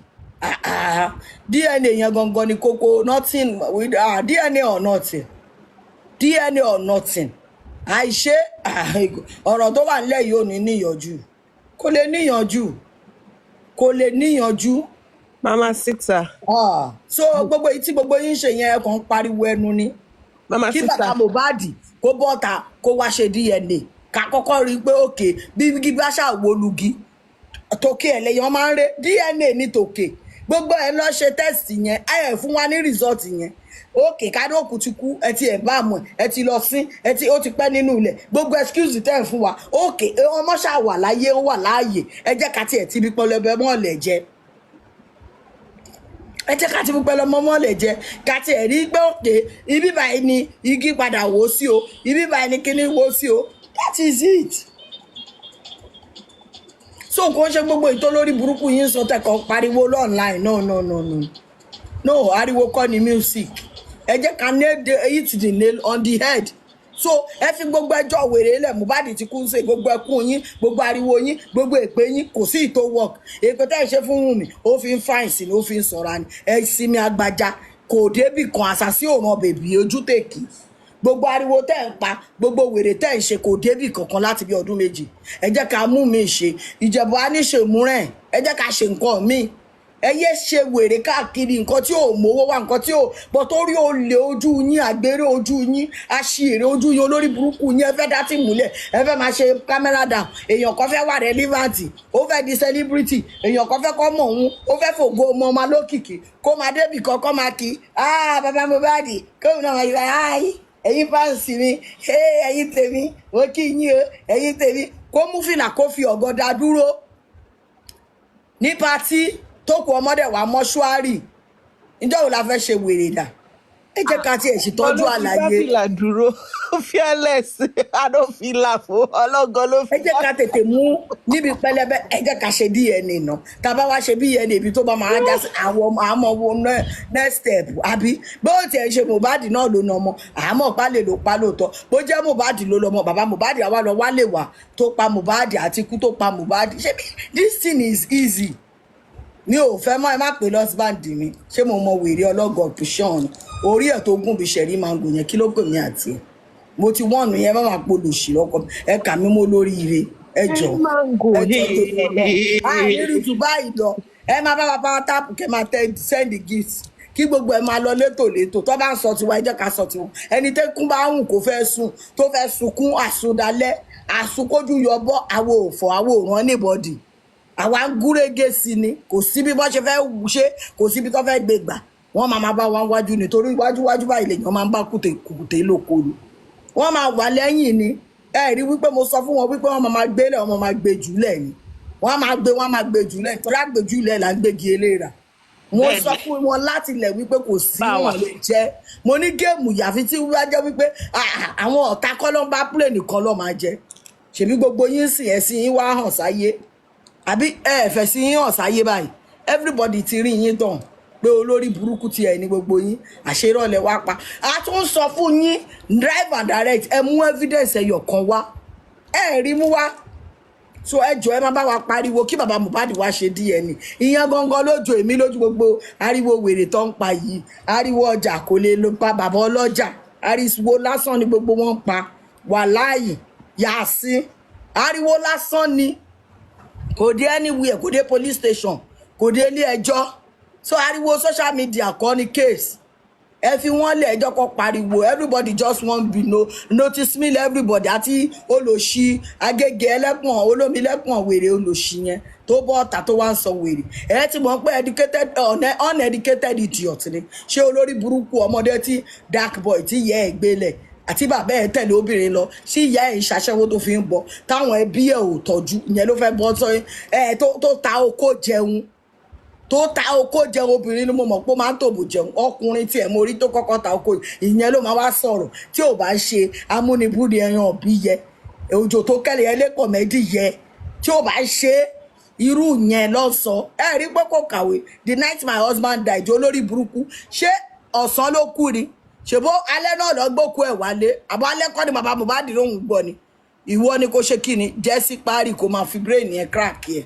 DNA yẹn gangan ni kókó nothing with DNA or nothing. DNA or nothing. Àìṣe ọ̀rọ̀ tó wà nílẹ̀ yìí ò ní níyànjú. Kò lè níyànjú. Mama Sita. So gbogbo tí gbogbo yín ṣe yẹn kàn pariwo ẹnu ni. Mama Sita. Kí Baba Mohbad kó bọ́ta kó wá ṣe DNA. Ká kọ́kọ́ rí pé òkè bí bá ṣàwolugi tòkè ẹlẹ́yàn máa ń ré DNA ní tòkè gbogbo ẹ lọ ṣe test yẹn ayẹ fún wa ní result yẹn òkè kádókù ti kú ẹ ti ẹ bá mọ̀ ẹ ti lọ sí ẹ ti ó ti pẹ́ nínú ilẹ̀ gbogbo excuse tẹ́ ẹ fún wa òkè ọmọ ṣá wà láyé ó wà láàyè ẹ jẹ́ ká tiẹ̀ ti bí pọlọbẹ mọ́ọ̀lẹ̀ jẹ ẹ jẹ́ ká ti bí pọlọbẹ mọ́ọ̀lẹ̀ jẹ ká tiẹ̀ rí pé òkè ibi báyìí ni igi padà wó sí o ibi báyìí ni kíní wó sí o. That is it. So nǹkan ṣe gbogbo ìtò lórí burúkú yín sọ tẹ̀kọ̀ pariwo online no ariwo kọ́ ni music ẹ jẹ́ ká hit the nail on the head. So ẹ fi gbogbo ẹjọ́ wèrè lẹ̀ Mohbad ti kú ṣe gbogbo ẹkún yín gbogbo ariwo yín gbogbo èpè yín kò sí ìtò work èpè tẹ́ ẹ ṣe fún Wùnmí ó fi ń fine sí ni ó fi ń sọ̀ra ni ẹ sinmi agbájá kò débì kan àṣàsí òmò bèbí ojú tèkì. Gbogbo ariwo tẹ́ ń pa gbogbo wèrè tẹ́ ń ṣe kò débì kankan láti bí ọdún méjì ẹ jẹ́ ká mú mi ṣe Ìjẹ̀bú á ní ṣe múrẹ̀ ẹ jẹ́ ká ṣe nǹkan mi ẹ yé ṣe wèrè káàkiri nǹkan tí ò mówó wá nǹkan tí ò bọ̀ torí olè ojú yín àgbèrè ojú yín aṣèrè ojú yín olórí burúkú yín ẹ fẹ́ dá tì múlẹ̀ ẹ fẹ́ máa ṣe camera down èèyàn kan fẹ́ wà relevant ó fẹ́ di celebrity èèyàn kan fẹ́ kọ́ mọ̀ òun ó fẹ́ fògo ọmọ ọmọ lókìkí kó máa débì kan kọ́ máa kí Baba Mohbad kóun náà máa yọ ẹ̀yin fáǹsì mi ẹ̀yin tèmi ó kí yín o ẹ̀yin tèmi kó mú fìlà kó fi ọ̀gọ́dà dúró ní patí tó kù ọmọdé wà mọ́ṣúárì níjọ́ wo la fẹ́ ṣe wèrè dà ẹ jẹ́ ká tiẹ̀ ṣètọ́jú àlàyé fearless. I don't feel laugh. Ọlọ́gọ́ ló ẹ jẹ́ ká tètè mú níbi pẹlẹbẹ ẹ jẹ́ ká ṣe DNA náà tá a bá wá ṣe DNA ibi tó bá máa já sí àwọn àmọ́ wo next step àbí bó tiẹ̀ ṣe Mohbad náà ló nà ọmọ àmọ́ pa lè ló pa lóòótọ́ bó jẹ́ Mohbad ló lọ́mọ bàbá Mohbad àwa lọ wá lè wà tó pa Mohbad àti ikú tó pa Mohbad ṣé this thing is easy mi ò fẹ́ mọ́ ẹ má pè lọ́sibáǹdì mi ṣé mo mọ wèrè ọlọ́gọ̀ pùṣọ́ọ̀nù orí ẹ̀ tó gùn bí ṣẹ̀rí mango yẹn kí ló pè mí àti ẹ̀ mo ti wọ́n yẹn má máa polo sí lọ́kọ ẹ kà mí mọ́ lórí ire ẹ jọ tó lọ àìrí jù báyìí lọ ẹ máa bá wa power tap kẹ máa send the gift kí gbogbo ẹ máa lọ létòlétò tó bá ń sọ tiwa ẹ jẹ́ ká sọ tiwọn ẹni tẹ́kún bá hùn kó fẹ́ sùn tó fẹ́ sunkún àsundalẹ́ àsunkójú yọbọ àwo òfò àwo òràn anybody àwa ń gúrégé sí ni kò sí bí wọ́n ṣe fẹ́ ṣe kò sí bí tó fẹ́ gbé gbà wọ́n máa bá wọn wájú nítorí iwájú báyìí lèèyàn máa ń bá kùtè lóko ni wọ́n máa wà lẹ́yìn ni ẹ rí wípé mo sọ fún wọn wípé wọ́n máa gbélé wọ́n máa gbé jùlẹ̀ ni wọ́n máa gbé jùlẹ̀ torí àgbéjùlẹ̀ là ń gbégi eléra mo sọ fún wọn láti lẹ̀ wípé kò sí wọn lè jẹ́ mo ní géèmù yàfi tí wọ́n jẹ́ wípé àwọn ọ̀tá kọ́ ló ń bá play nìkan ló máa jẹ́ ṣèbí gbogbo yín sì ẹ̀sìn yín wá hàn sáyé àbí ẹ̀fẹ̀ sí yín hàn sáyé báyìí everybody ti rí yín tàn pé olórí burúkú ti ẹ̀ ní gbogbo yín àṣerọ́lẹ̀ wá pa a tún sọ fún yín drive and direct ẹ mú evidence ẹyọ kan wá ẹ rí mú wá so ẹ jọ ẹ má bá wa pariwo kí bàbá Mohbad wá ṣe DNA ìyẹn gangan lójú èmi lójú gbogbo ariwo wèrè tó ń pa yìí ariwo ọjà kò lè ló pa bàbá ọlọ́jà ariwo lásán ni gbogbo wọn pa wàláhì yàásín ariwo lásán ni kò dé anywhere kò dé police station kò dé ilé ẹjọ́ so ariwo social media kọ́ ni case ẹ fi wọ́n lé ẹjọ́ kọ́ pariwo everybody just want be notice me everybody àti olòṣì Agége ẹlẹ́pọ̀n olómi lẹ́pọ̀n wèrè olòṣì yẹn tó bọ́ ọ̀tà tó wá ń sọ wèrè ẹ ti mọ̀ pé educated uneducated idiot ni ṣé olórí burúkú ọmọdé tí dark boy tí yẹ ẹ gbélẹ̀ àti bàbá ẹ tẹ̀lé obìnrin lọ sí ìyá ẹ ń ṣaṣẹ́wó tó fi ń bọ̀ táwọn ẹbí ẹ ò tọ́jú ìyẹn ló fẹ́ bọ́ sọ ẹ tó ta oko jẹun tó ta oko jẹun obìnrin ni mo mọ̀ pé ó máa ń tòbò jẹun ọkùnrin tí ẹ̀ mo rí tó kọ́kọ́ ta oko ìyẹn ló máa wá sọ̀rọ̀ tí ò bá ṣe amúnibúni ẹran ọ̀bí yẹ òjò tó kẹ́lẹ̀ ẹlẹ́kọ̀ọ́ mẹ́dì yẹ tí ò bá ṣe irú yẹn lọ sọ ẹ rí pé kò kàwé the night my husband died olórí burúkú ṣé ọ̀sán ló kú ni ṣèbó alẹ́ náà lọ gbókú ẹ̀ wálé àbọ̀ alẹ́ kọ́ ni bàbá Mohbad lóhùn gbọ́ ni ìwọ ni kò ṣe kí ni jẹ́sí parí kò máa fi brain yẹn crack yẹ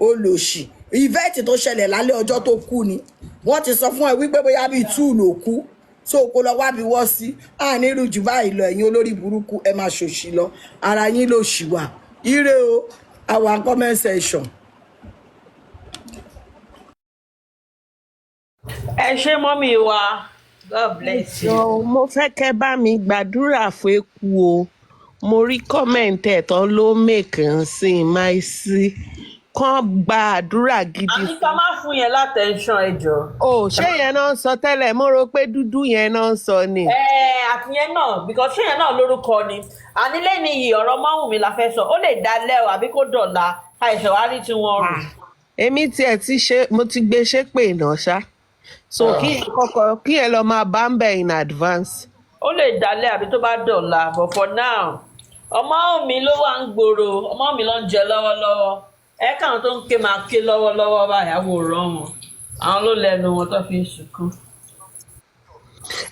ó lò ṣì ìvẹ́ẹ̀tì tó ṣẹlẹ̀ lálẹ́ ọjọ́ tó kú ni wọ́n ti sọ fún ẹ wípé bóyá bíi 2 ló kú so kó lọ wá bí wọ́n sí àní irú jù báyìí lọ ẹ̀yin olórí burúkú ẹ máa ṣòṣì lọ ara yín ló ṣì wà ire o our comment section. ẹ ṣé mọ́mì wa God bless you. mo fẹ́ kẹ́ bá mi gbàdúrà fún eku o mo rí kọ́mẹ̀ntì ẹ̀ tán ló make ń sìn máa sí kàn gba àdúrà gidi. àní ká má fún yẹn látẹ̀ńṣán ẹjọ́. o ṣé yẹn náà ń sọ tẹ́lẹ̀ mo rò pé dúdú yẹn náà ń sọ ni. àtìyẹn náà because ṣé yẹn náà lórúkọ ni àní lẹ́ni yìí ọ̀rọ̀ Mọ́wùnmí la fẹ́ sọ ó lè dalẹ̀ o àbí kó dọ̀la àìṣẹ̀ wá rí tí wọ́n rù. èmi tiẹ̀ ti ṣe mo ti gbé ṣépè náà ṣá so kí ẹ lọ máa bá ń bẹ̀ in advance. ó lè dalẹ̀ àbí tó bá dọ̀la but for now Mọ́wùnmí ló wà ń gbòòrò Mọ́wùnmí ló ń jẹ lọ́wọ́lọ́wọ́ ẹ káwọn tó ń ké máa ké lọ́wọ́lọ́wọ́ báyìí àwòrán wọn àwọn ló lẹ́nu wọn tó fi ń sunkún.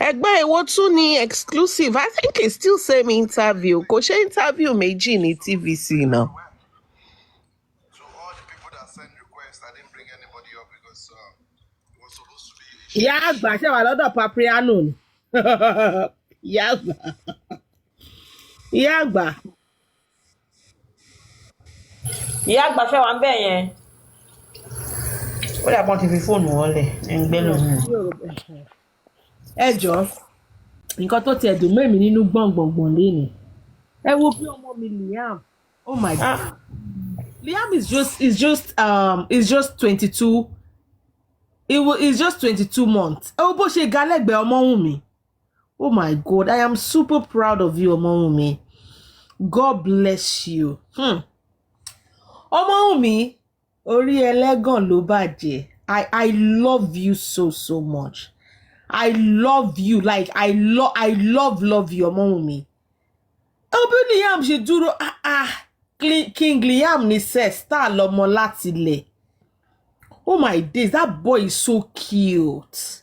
ẹgbẹ́ èwo tún ní exclusive I think it's still same interview kò ṣe interview méjì ní TVC náà. ìyá àgbà ṣe wà lọ́dọ̀ Papriano ni ìyá àgbà ìyá àgbà fẹ́ wà ń bẹ̀ yẹn ó dà pọ́n ti fi fóònù wọn lẹ̀ ẹ̀ ń gbẹ́ lónìí. ẹ jọ nǹkan tó tiẹ̀ dùn mẹ́mi nínú gbọ̀ngbọ̀ngbọ̀n léni ẹ wo bí ọmọ mi Liam oh my God Liam is just 22 it's just 22 months ẹ wo bó ṣe ga lẹ́gbẹ̀ẹ́ Ọmọ́wùnmí oh my God I am super proud of you Ọmọ́wùnmí God bless you. Ọmọ́wùnmí orí ẹlẹ́gàn ló bàjẹ́ I love you so much I love you like I love you Ọmọ́wùnmí Obi Liam ṣe dúró King Liam ní star lọmọ láti lẹ̀. Oh my days, that boy is so cute.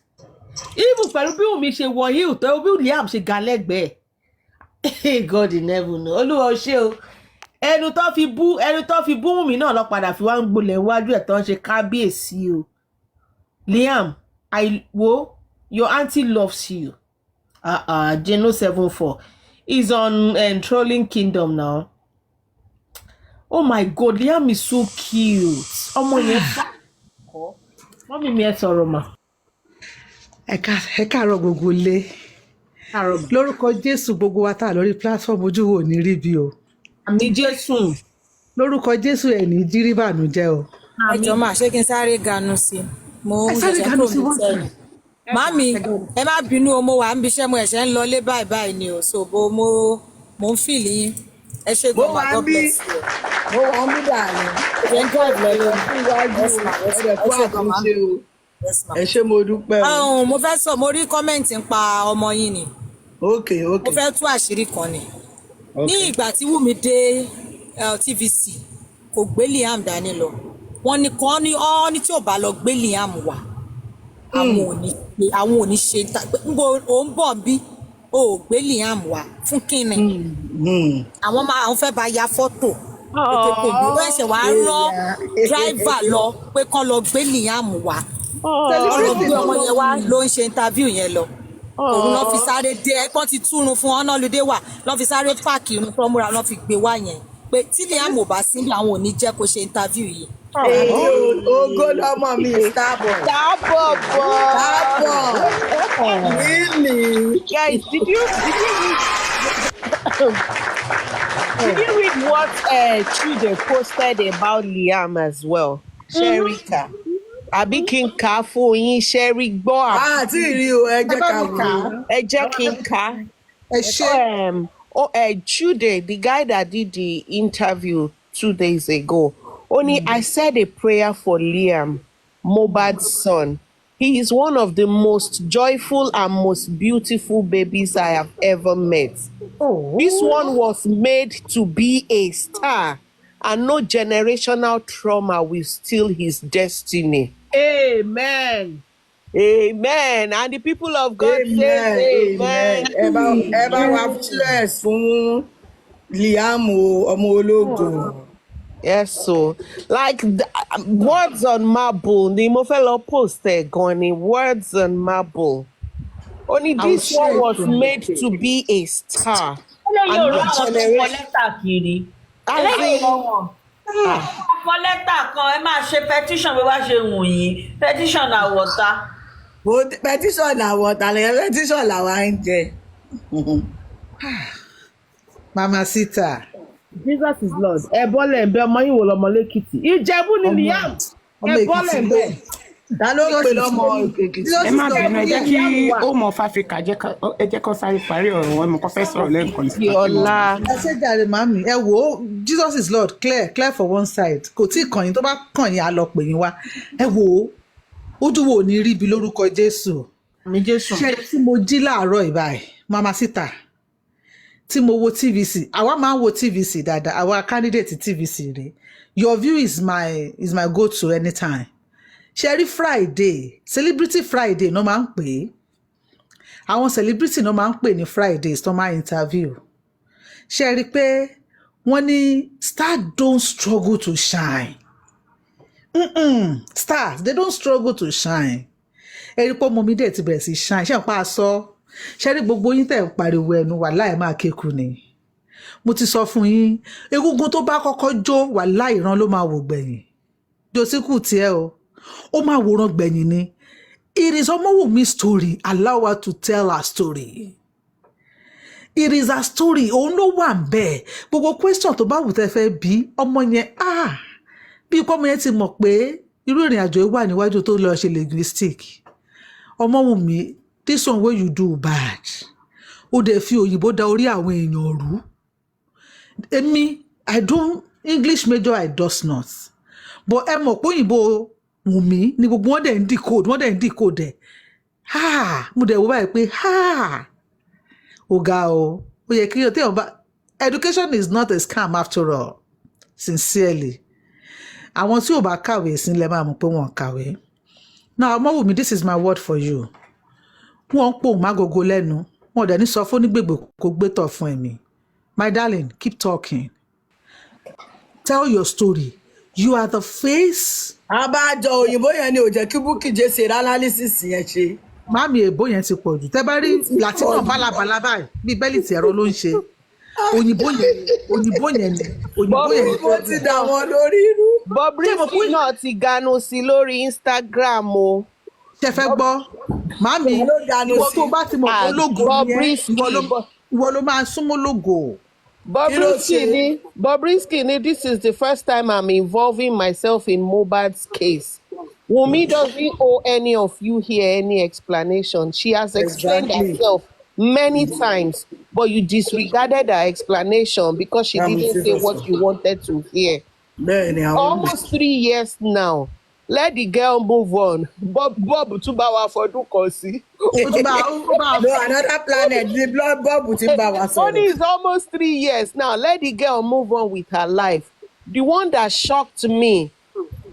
Even pẹ̀lú bí Wùmí ṣe wọ heel tó Obi Liam ṣe ga lẹ́gbẹ̀ẹ́. God in heaven. Olúwa ṣe o. Ẹnu tó fi bú Wùmí náà lọ padà fi wá ń gbolẹ̀ wájú ẹ̀ tó ń ṣe kábíyèsí o. Liam, your auntie loves you. Geno 74 is on Trolling Kingdom now. Oh my God, Liam is so cute. Ọmọ yẹn Mommy mi ẹ sọ̀rọ̀ mà. Ẹ káàárọ̀ gbogbo ilé. Lórúkọ Jésù gbogbo wa tá lórí platform ojú wo ní rí bí o. Àmín Jésù. Lórúkọ Jésù ẹ ní jírí bànújẹ́ o. Ẹjọ́ máa ṣé kí n sáré ganu sí. Mo ṣẹ̀ṣẹ̀ kúrò ní tẹ́lẹ̀. Mami, ẹ má bínú o, mo wà ń bíṣẹ́ mo ẹ̀ṣẹ̀ ń lọ lé báyìí ni o. So mo ń fìlì yín. Ẹ ṣe gan ma God bless you. Mo wà ń bí dàní. Ẹ ń drive lọ lọ. Ẹ ṣé mo dúpẹ́ o. Mo fẹ́ sọ mo rí kọ́mẹ̀ntì ń pa ọmọ yín ni. Okay. Mo fẹ́ tú àṣírí kan ni. Ní ìgbà tí Wùmí dé TVC kò gbé Liam dání lọ. Wọ́n ní kan ní tí ò bá lọ gbé Liam wá. Àwọn ò ní ṣe ó ń bọ̀ bí ó gbé Liam wá fún kíni. Àwọn fẹ́ bá ya fọ́tò. Wọ́n ṣe wá rán dráìvà lọ pé kán lọ gbé Liam wá. Ọ̀rọ̀ bí ọmọ yẹn wá ló ń ṣe interview yẹn lọ. Òun lọ fi sáré dé ẹ̀pọ́n ti túrun fún ọ́nà lóde wà lọ fi sáré páàkì irun tó múra lọ fi gbé wá yẹn pé tí Liam ò bá síbi àwọn ò ní jẹ́ kó ṣe interview yìí. Ogo lọmọ mi Starboy. Really? Guys, did you read what Chude posted about Liam as well? Sherika. Àbí kí n kà fún yín Sherry gbọ́ Tí rí o ẹ jẹ́ kí n kà. Chude, the guy that did the interview 2 days ago, only I said a prayer for Liam, Mohbad's son. He is one of the most joyful and most beautiful babies I have ever met. This one was made to be a star, and no generational trauma will steal his destiny. Amen. And the people of God say amen. Ever have stress fún Liam ọmọ ológo. Yes, so like words on marble, the mo fẹ́ lọ post ẹ̀ gan ni words on marble. Only this one was made to be a star. And no generation. Fọ lẹ́tà kan ẹ máa ṣe petition bí wàá ṣe wù yín petition àwọ̀ta. Petition àwọ̀ta lẹ́yìn petition làwa ń jẹ. Mama Sita. Jesus is Lord. Ẹ bọ́lẹ̀ ń bẹ ọmọ yìí wò lọ́mọ lẹ́kìtì. Ìjẹ̀bú ni Liam. Ẹ bọ́lẹ̀ ń bẹ. Ta ló pè lọ́mọ Èkìtì? Ẹ má bínú, ẹ jẹ́ kí Home of Africa ẹ jẹ́ kó sáré parí ọ̀rọ̀ wọn mo kọ́ fẹ́ sọ̀rọ̀ lẹ́ẹ̀kan sí. Ọlá. Ẹ ṣe jàre màmí ẹ wò ó Jesus is Lord clear for one side kò tí ì kàn yín tó bá kàn yín á lọ pè yín wá ẹ wò ó ojú wo ní rí ibi lórúkọ Jésù. Àmín Jésù. Ṣé tí mo jí láàárọ̀ ìbáyìí Mama Sita tí mo wo TVC àwa máa ń wo TVC dáadáa àwa candidate TVC rè your view is my go to anytime. Ṣé rí Friday Celebrity Friday no máa ń pè é àwọn celebrity no máa ń pè ní Fridays tó máa interview. Ṣé rí pé wọ́n ní stars don't struggle to shine. Stars they don't struggle to shine. Ẹ rí pé ọmọ mi dẹ̀ ti bẹ̀rẹ̀ sí shine ṣé n pa aṣọ ṣé rí gbogbo yín tẹ̀ ń pariwo ẹnu wàláhì máa kéku ni. Mo ti sọ fún yín egungun tó bá kọ́kọ́ jó wàláhì ìran ló máa wò gbẹ̀yìn. Josíkù tiẹ̀ o ó máa wòran gbẹ̀yìn ni. It is Omowunmi's story. Allow her to tell her story. It is her story. Òun ló wà ń bẹ̀. Gbogbo question tó bá wù tẹ́ fẹ́ bí ọmọ yẹn bí ọmọ yẹn ti mọ̀ pé irú ìrìn àjò yìí wà níwájú tó lọ ṣe linguistic. Omowunmi, this one wey you do bad. Ó dẹ̀ fi òyìnbó da orí àwọn èèyàn rú. Èmi, I do English major, I does not. But ẹ mọ̀ pé òyìnbó Wùmí ni gbogbo wọn dẹ̀ ń decode ẹ̀ mo dẹ̀ wò báyìí pé ó ga o ó yẹ kí téèyàn bá Education is not a scam after all. Sincerely. I want you to kàwé sí lẹ́ máa mọ̀ pé wọ́n kàwé. Now, Ọmọwùmí, this is my word for you. Wọ́n pò má gogo lẹ́nu. Wọ́n dẹ̀ ní sọ fún nígbègbè kó gbé tọ̀ fún ẹ̀mí. My darling, keep talking. Tell your story. You are the face. Abájọ òyìnbó yẹn ni ò jẹ́ kí Bukky Jesse analysis yẹn ṣe. Mami èbó yẹn ti pọ̀ jù. Tẹ́ bá rí Latino bálabàlà báyìí bí bẹ́lìtì ẹ̀rọ ló ń ṣe. Òyìnbó yẹn ni. Ó ti dà wọ́n lórí irú. Bobrisky náà ti ganu sí lórí Instagram o. Ṣé fẹ́ gbọ́? Mami, ìwọ tó bá ti mọ̀ pé ológo ni ìwọ ló máa súnmọ́ lógo. Bobrisky ni this is the first time I'm involving myself in Mohbad's case. Wunmi doesn't owe any of you here any explanation. She has explained herself many times, but you disregarded her explanation because she didn't say what you wanted to hear. Almost 3 years now. Let the girl move on. Bob Tubawa for Dukosi. No, another planet. The blood Bob Tubawa. Only is almost 3 years now. Let the girl move on with her life. The one that shocked me.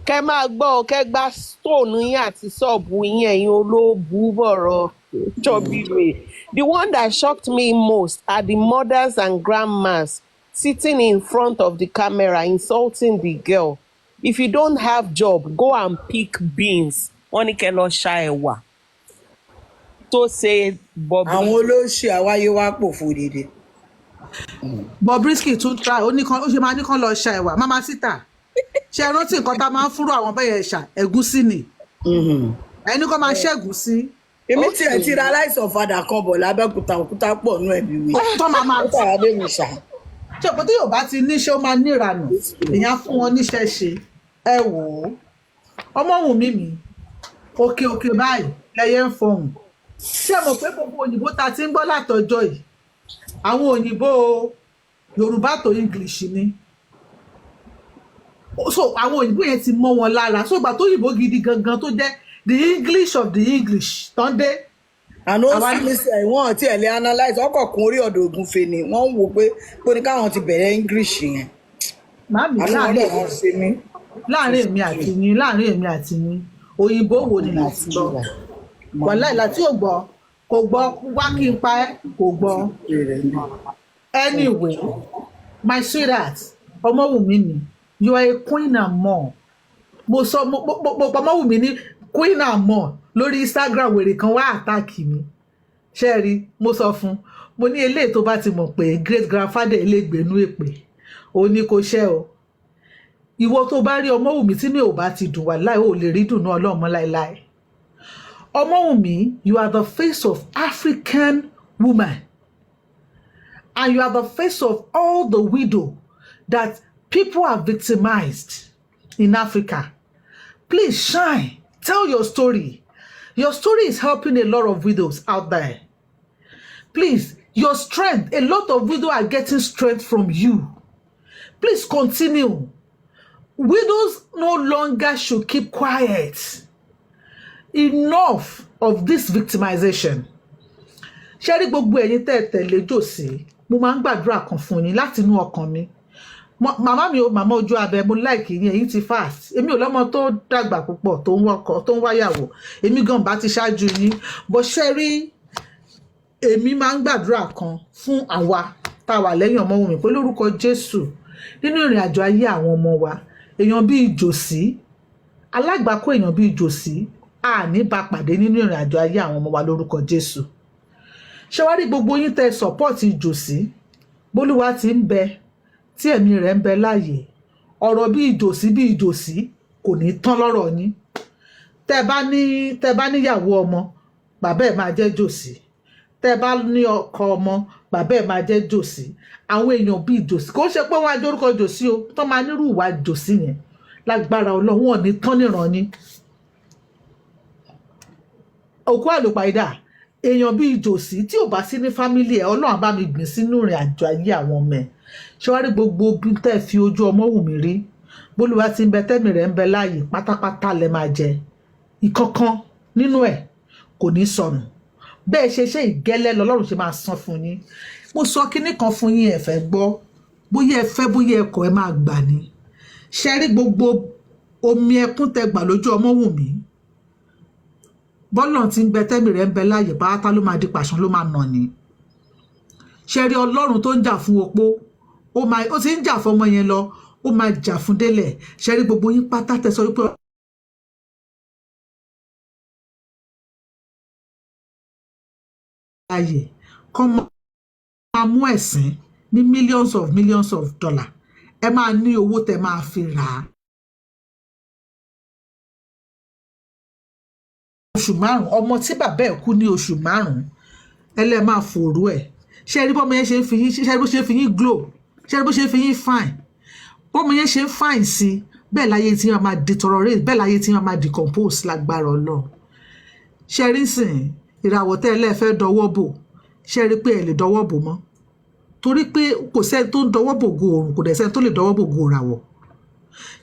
Kema gbo kegba stone yin ati sobu yin eyin olobu boro chobiwe. The one that shocked me most are the mothers and grandmas sitting in front of the camera insulting the girl. If you don't have job, go and pick beans. Wọ́n ní kẹ́ lọ ṣá ẹ̀wà. To say Bobrisky. Àwọn olóṣì àwáyé wá pòfo dédé. Bobrisky tún try ó ṣe máa ní kán lọ ṣá ẹ̀wà. Mama Sita. Ṣé rántí nǹkan tá máa ń fúrú àwọn bẹ́yẹn ṣà ẹ̀gúsí ni. Ẹni kan máa ṣẹ́gúsí. Èmi tí ẹ̀ ti ra aláìsàn fadà kan bọ̀ lábẹ́kúta òkúta pọ̀ nú ẹ̀bí wí. Tó máa máa tà á dé mi ṣá. Ṣé òpó tí yóò bá ti níṣẹ́ ó máa níranù. Èèyàn fún wọn níṣẹ́ ṣe. Ẹ wò ó. Ọmọwùmí mi. Òkè báyìí lẹyẹ ń fọhùn. Ṣé mo pé gbogbo òyìnbó ta ti ń gbọ́ látọjọ́ yìí? Àwọn òyìnbó Yorùbá tó English ni. So àwọn òyìnbó yẹn ti mọ́ wọn lára. So ìgbà tó òyìnbó gidi gangan tó jẹ́ the English of the English tán dé. Àná ó sì ní sẹ́yìn wọ́n ti ẹ̀lẹ́ analyse ọkọ̀ kún orí ọ̀dọ̀ ògúnfe ni wọ́n ń wò pé ní káwọn ti bẹ̀rẹ̀ English yẹn. Màmí láàrin èmi àti yín òyìnbó wo ni láti gbọ́ wàláì láti ò gbọ́ kò gbọ́ wá kí n pa ẹ́ kò gbọ́. Anyway, my sweetheart Ọmọwùmí mi, you are a queen and more. Mo Ọmọwùmí ní queen and more lórí Instagram wèrè kan wá àtàkì mi. Ṣé rí mo sọ fún mo ní eléyìí tó bá ti mọ̀ pé great grandfather elégbènú èpè ó ní kó ṣẹ́ o. Ìwọ tó bá rí Ọmọwùmí tí mi ò bá ti dùn wá láì ò lè rí dùnú Ọlọ́run láíláí. Ọmọwùmí, you are the face of African woman. And you are the face of all the widow that people are victimized in Africa. Please shine. Tell your story. Your story is helping a lot of widows out there. Please, your strength, a lot of widows are getting strength from you. Please continue. Widows no longer should keep quiet. Enough of this victimization. Ṣé rí gbogbo ẹ̀yin tẹ̀lé Jòsí, mo máa ń gbàdúrà kan fún yín láti inú ọkàn mi. Màmá mi ò màmá ojú abẹ mo like yín ẹ̀yin ti fast. Èmi ò lọ́mọ tó dàgbà púpọ̀ tó ń wọkọ̀ tó ń wáyàwó. Èmi gan bá ti ṣáájú yín. Bó ṣe rí èmi máa ń gbàdúrà kan fún àwa tá wà lẹ́yìn Ọmọwùmí pé lórúkọ Jésù nínú ìrìn àjò ayé àwọn ọmọ wa. Èèyàn bíi Jòsí, alágbàkó èèyàn bíi Jòsí, a ní bá pàdé nínú ìrìn àjò ayé àwọn ọmọ wa lórúkọ Jésù. Ṣé wá rí gbogbo yín tẹ́ support Jòsí, bólúwa ti ń bẹ, tí ẹ̀mí rẹ̀ ń bẹ láàyè, ọ̀rọ̀ bíi Jòsí kò ní tán lọ́rọ̀ yín. Tẹ́ bá níyàwó ọmọ, bàbá ẹ̀ máa jẹ́ Jòsí. Tẹ́ bá ní ọkọ ọmọ, bàbá ẹ̀ máa jẹ́ Jòsí. Àwọn èèyàn bíi Jòsí kò ṣe pé wọ́n á jórúkọ Jòsí o, tó máa nírú ìwà Jòsí yẹn lágbára Ọlọ́run wọn ní tán níran yín. Òkú àlùpàídà èèyàn bíi Jòsí tí ò bá sí ní fámílì ẹ̀ Ọlọ́run bá mi gbìn sínú ìrìn àjò ayé àwọn ọmọ ẹ̀. Ṣé wá rí gbogbo bí tẹ́ fi ojú Ọmọwùmí rí bólúwa ti ń bẹ tẹ́mi rẹ̀ ń bẹ láàyè pátápátá lẹ máa jẹ. Ìkankan nínú ẹ̀ kò ní sọnù. bẹ́ẹ̀ ṣe ìgẹ́lẹ́ lọ́lọ́run ṣe máa san fún yín. Mo sọ kinní kan fún yín ẹ fẹ́ gbọ́, bóyá ẹ fẹ́ bóyá ẹ kọ̀ ẹ máa gbà ni. Ṣé rí gbogbo omi ẹkún tẹ gbà lójú Ọmọ́wùmí, bọ́lọ̀ tí ń bẹ tẹ́mi rẹ̀ ń bẹ láàyè pátá ló máa di pàṣán ló máa nà ní. Ṣé rí Ọlọ́run tó ń jà fún opó, ó ti ń jà fún ọmọ yẹn lọ, ó máa jà fún délẹ̀. Ṣé rí gbogbo yín pátá tẹ sọ wípé láàyè kọ́ máa mú ẹ̀sìn ní millions of dollars, ẹ máa ní owó tẹ máa fi rà á. Oṣù 5 ọmọ tí bàbá ẹ̀ kú ní oṣù 5 ẹlẹ́ máa fòrú ẹ̀. Ṣé rí bọ́mọ yẹn ṣe ń fi yín, ṣé rí bó ṣe ń fi yín glow, ṣé rí bó ṣe ń fi yín fine, bọ́mọ yẹn ṣe ń fine sí bẹ́ẹ̀ láyé tí wọ́n máa deteriorate, bẹ́ẹ̀ láyé tí wọ́n máa decompose lágbára Ọlọ́run. Ṣé rí sìn ìràwọ̀ tẹ́ ẹlẹ́ fẹ́ dọwọ́ bò, ṣé rí pé ẹ lè dọwọ́ bò mọ́, torí pé kò sẹ́ni tó ń dọwọ́ bò go òrùn, kò dẹ̀ sẹ́ni tó lè dọwọ́ bò go ìràwọ̀.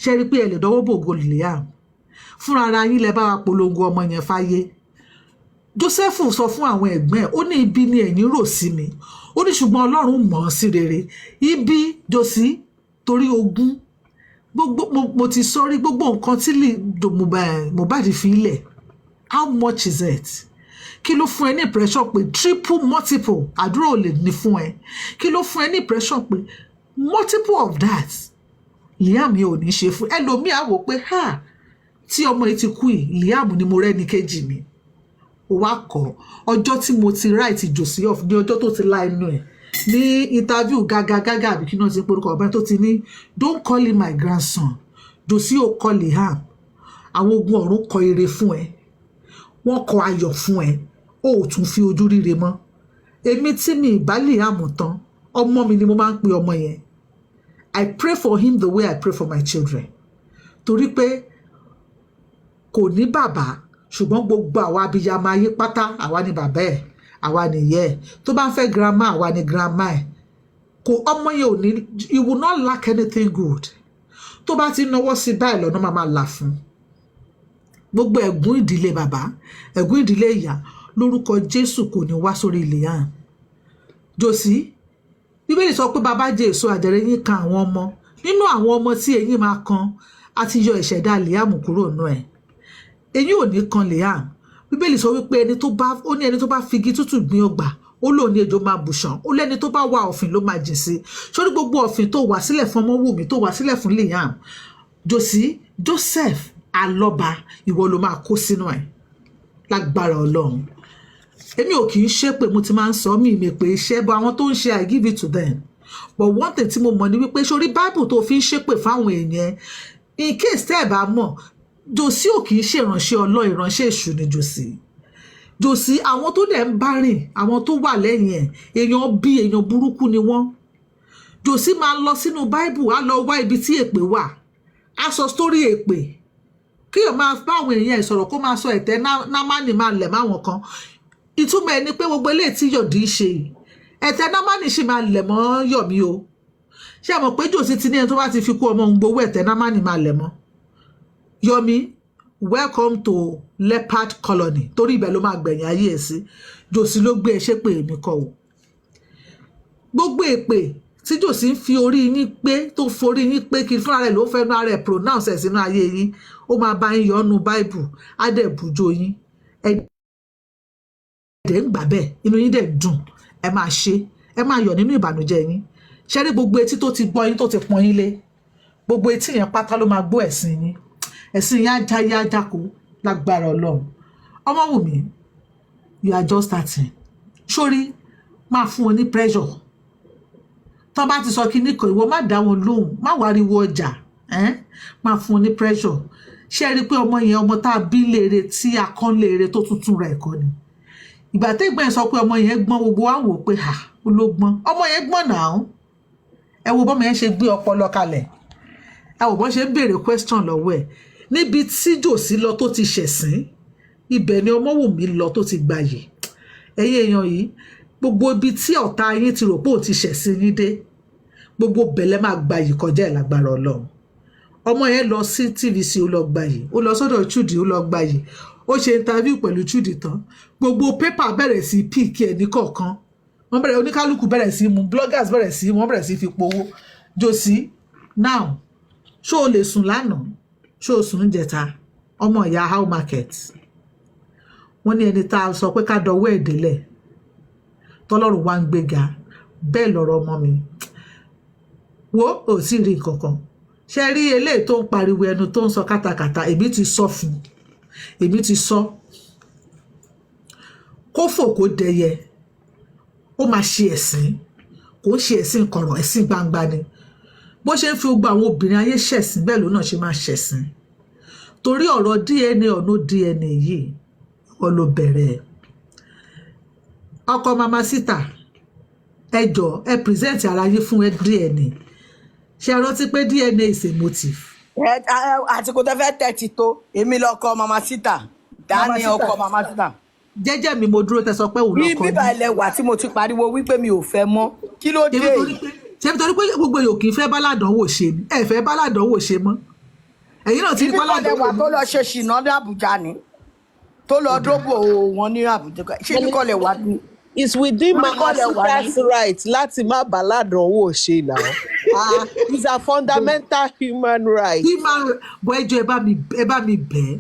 Ṣé rí pé ẹ lè dọwọ́ bò go Liam, fúnra ara yín lẹ bá wa polongo ọmọ yẹn fáyé. Jósẹ́fù sọ fún àwọn ẹ̀gbọ́n ẹ̀, ó ní ibi ni ẹ̀yin rò sí mi, ó ní ṣùgbọ́n Ọlọ́run mọ̀ ọ́ sí rere. Ibi Jósí torí ogún gbogbo mo ti sọrí gbogbo nǹkan tí Mohbad fi ilẹ̀, how much is it? Kí ló fún ẹ ní impression pé triple multiple àdúrà ò lè ní fún ẹ? Kí ló fún ẹ ní impression pé multiple of that Liam yìí ò ní ṣe fún ẹlòmíì? Á wò pé tí ọmọ yìí ti kú yìí Liam ni mo rẹ́ni kejì mi. Ó wá kọ́ ọjọ́ tí mo ti write Joseph ní ọjọ́ tó ti la ẹnu ẹ̀ ní interview gágá àbí kí náà ti porúkọ ọ̀bẹ tó ti ní don't call him my grandson, Joseph ò call Liam. Àwọn ogun ọ̀run kọ ire fún ẹ, wọ́n kọ ayọ̀ fún ẹ, ó tún fi ojú ríre mọ́. Èmi tí mi ìbá Liam tán, ọmọ mi ni mo máa ń pe ọmọ yẹn. I pray for him the way I pray for my children. Torí pé kò ní bàbá, ṣùgbọ́n gbogbo àwa abiyamọ ayé pátá àwa ni bàbá ẹ̀, àwa ni ìyá ẹ̀. Tó bá ń fẹ́ grandma àwa ni grandma ẹ̀. Kò ọmọ yẹn ò ní, you will not lack anything good. Tó bá ti náwó sí báyìí lọ́nà máa là fún. Gbogbo ẹ̀gún ìdílé bàbá, ẹ̀gún ìdílé ìyá lórúkọ Jésù kò ní wá sórí ilé yàn. Jòsí, Bíbélì sọ pé bàbá jẹ èso àjẹrẹ yín kan àwọn ọmọ. Nínú àwọn ọmọ tí eyín máa kan, a ti yọ ìṣẹ̀dá Liam kúrò nù ẹ̀. Eyín ò ní kan Liam. Bíbélì sọ wípé ẹni tó bá figi tútù gbin ọgbà, ó lò ní ejò máa bùṣàn, ó lẹ́ni tó bá wá ọ̀fìn ló máa jìn sí. Sórí gbogbo ọ̀fìn tó wà sílẹ̀ fún Ọmọ́wùmí, tó wà sílẹ̀ fún Liam, Jòsí, Joseph Alọ́ba, ìwọ ló máa kó sínú ẹ̀ lágbára Ọlọ́run. Èmi ò kì í ṣépè, mo ti máa ń sọ mí ìmèpè iṣẹ́ bọ́ àwọn tó ń ṣe I give it to them. But one thing tí mo mọ̀ ni wípé sórí Bible tó fi ń ṣépè fáwọn èèyàn, in case tẹ́ ẹ̀ bá mọ̀, Jòsí ò kì í ṣe ìránṣẹ́ Ọlọ́run, ìránṣẹ́ èṣù ni Jòsí. Jòsí àwọn tó dẹ̀ ń bá rìn, àwọn tó wà lẹ́yìn ẹ̀, èèyàn burúkú ni wọ́n. Jòsí máa lọ sínú Bible, á lọ wá ibi tí èpè wà, á sọ story èpè. Kí o máa bá àwọn èèyàn ìsọ̀rọ̀ kó máa sọ ẹ̀tẹ́ Námánì máa lẹ̀ máwọn kan. Ìtumọ̀ ẹ̀ ni pé gbogbo eléyìí tí Yọ̀dí ṣe ẹ̀tẹ́ Námánì sì máa lẹ̀ mọ́ Yọ̀mí o. Ṣé ẹ mọ̀ pé Jòsí ti ní ẹni tó bá ti fi kú ọmọ òun gbowó ẹ̀tẹ́ Námánì máa lẹ̀ mọ́ Yọ̀mí? Welcome to leopard colony, torí ibẹ̀ ló máa gbẹ̀yìn ayé ẹ̀ sí. Jòsí ló gbé ẹ ṣépè èmi kọ́ o. Gbogbo èpè tí Jòsí ń fi orí yín pé, tó forí yín pé kí fúnra rẹ̀ ló fẹ́nu ara ẹ̀ pronounce ẹ̀ sínú ayé yín, ó máa bá yín yọnu Bible, á dẹ̀ bùjọ yín. Ẹ̀dẹ̀ ń gbà bẹ́ẹ̀, inú yín dẹ̀ dùn, ẹ máa ṣe, ẹ máa yọ̀ nínú ìbànújẹ́ yín. Ṣé rí gbogbo etí tó ti gbọ́ yín tó ti pọ́n yín lé, gbogbo etí yẹn pátá ló máa gbọ́ ẹ̀sìn yín. Ẹ̀sìn yín á já yá jáko lágbára Ọlọ́run. Ọmọ́wùmí, you are just starting. Sórí máa fún wọn ní pressure. Tọ́ bá ti sọ kíní kan, ìwọ má dá wọn lóhùn, má wariwo ọjà, máa fún wọn ní pressure. Ṣé ẹ rí pé ọmọ yẹn, ọmọ tá a bí léere tí a kán léere tó tuntun rẹ̀ kọ́ ni. Ìgbà tẹ́gbọ́n ẹ̀ sọ pé ọmọ yẹn gbọ́n, gbogbo wa wò pé ó ló gbọ́n. Ọmọ yẹn gbọ́n náà. Ẹ wo bọ́mọ yẹn ṣe gbé ọpọlọ kalẹ̀. Ẹ wo bọ́n ṣe ń béèrè question lọ́wọ́ ẹ̀. Níbi tí Jòsí lọ tó ti ṣẹ̀sín, ibẹ̀ ni Ọmọ́wùmí lọ tó ti gbayè. Ẹ̀yin èèyàn yìí, gbogbo ibi tí ọ̀tá yín ti rò pé ò ti ṣẹ̀sín yín dé, gbogbo bẹ̀lẹ̀ máa gbayì kọjá ẹ̀ lágbára Ọlọ́run. Ọmọ yẹn lọ sí TVC, ó lọ gbayì, ó lọ sọ́dọ̀ Chudi, ó lọ gbayì, ó ṣe interview pẹ̀lú Chudi tán gbogbo pépà bẹ̀rẹ̀ sí píìkì ẹ̀ ní kọ̀ọ̀kan wọ́n bẹ̀rẹ̀ oníkálukú bẹ̀rẹ̀ sí mú bloggers bẹ̀rẹ̀ sí wọ́n bẹ̀rẹ̀ sí fi powó Josie now ṣó o lè sùn lánàá ṣó o sùn jẹta ọmọ ìyá how market wọ́n ní ẹni tá a sọ pé ká dọwọ́ ẹ̀ délẹ̀ tọ́lọ́run wá ń gbéga bẹ́ẹ̀ lọ́rọ̀ ọmọ mi wo ò sì rí nǹkan kan ṣe rí eléyìí tó ń pariwo ẹnu tó ń sọ kátàkátà èmi ti sọ fún èmi ti sọ kó fò kó dẹyẹ ó máa ṣe ẹ̀sìn kò ń ṣe ẹ̀sìn kọ̀rọ̀ ẹ̀sìn gbangba ni bó ṣe ń fi gbogbo àwọn obìnrin ayé ṣẹ̀sìn bẹ́ẹ̀ ló náà ṣe máa ṣẹ̀sìn torí ọ̀rọ̀ DNA ọ̀nà DNA yìí wọ́n ló bẹ̀rẹ̀ ọkọ mama sita ẹ jọ̀ọ́ ẹ present ara yín fún DNA ṣe rántí pé DNA is a motive. àsìkò tó fẹ́ tẹ̀tì tó èmi lọ́kọ mama sita dání ọkọ mama sita. jẹ́jẹ́ mi mo dúró tẹ sọ pé òun lọ́kọ ní bíbá ilẹ̀ wà tí mo ti pariwo wípé mi ò fẹ́ mọ́ kí ló dé. ṣé nítorí pé gbogbo èèyàn kì í fẹ́ báládánwò ṣe ni ẹ fẹ́ báládánwò ṣe mọ́ ẹ̀yin náà ti ní báládánwò. ibi kọ́lẹ̀ wà tó lọ ṣe ṣìnà ní Àbújá ni tó lọ dóbò wọn ní Àbújá ṣé ibi kọ́lẹ̀ wà ní. It's within Mama Sita's right láti má bàládánwò ṣe náà. It's a fundamental human right. Bọ́ ẹjọ́ ẹ bá mi bẹ̀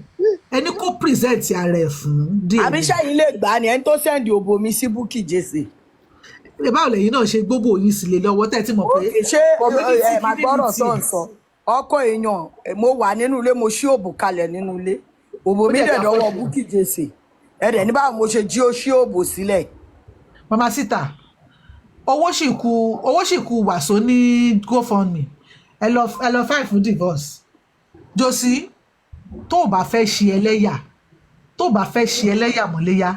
ẹni kó present ara ẹ̀ fún DNA. àbí sẹ́yìn lè gbà ní ẹni tó sẹ́ndì òbò mi sí Bukky Jesse. báwo lẹ́yìn náà ṣe gbogbo yín sílé lọ́wọ́ tẹ́ tí mo pé. ṣé ẹ máa gbọ́rọ̀ sọ̀nsọ̀ ọkọ èèyàn mo wà nínú ilé mo ṣí òbò kalẹ̀ nínú ilé òbò mi dẹ̀ dọ́wọ́ Bukky Jesse ẹ̀dẹ̀ ní báwo mo ṣe jí ó ṣí òbò sílẹ̀. Mama Sita owó sì kù wàsó ní GoFundMe ẹ lọ file fún divorce Josie tó o bá fẹ́ ṣe ẹlẹ́yà mọ́léyà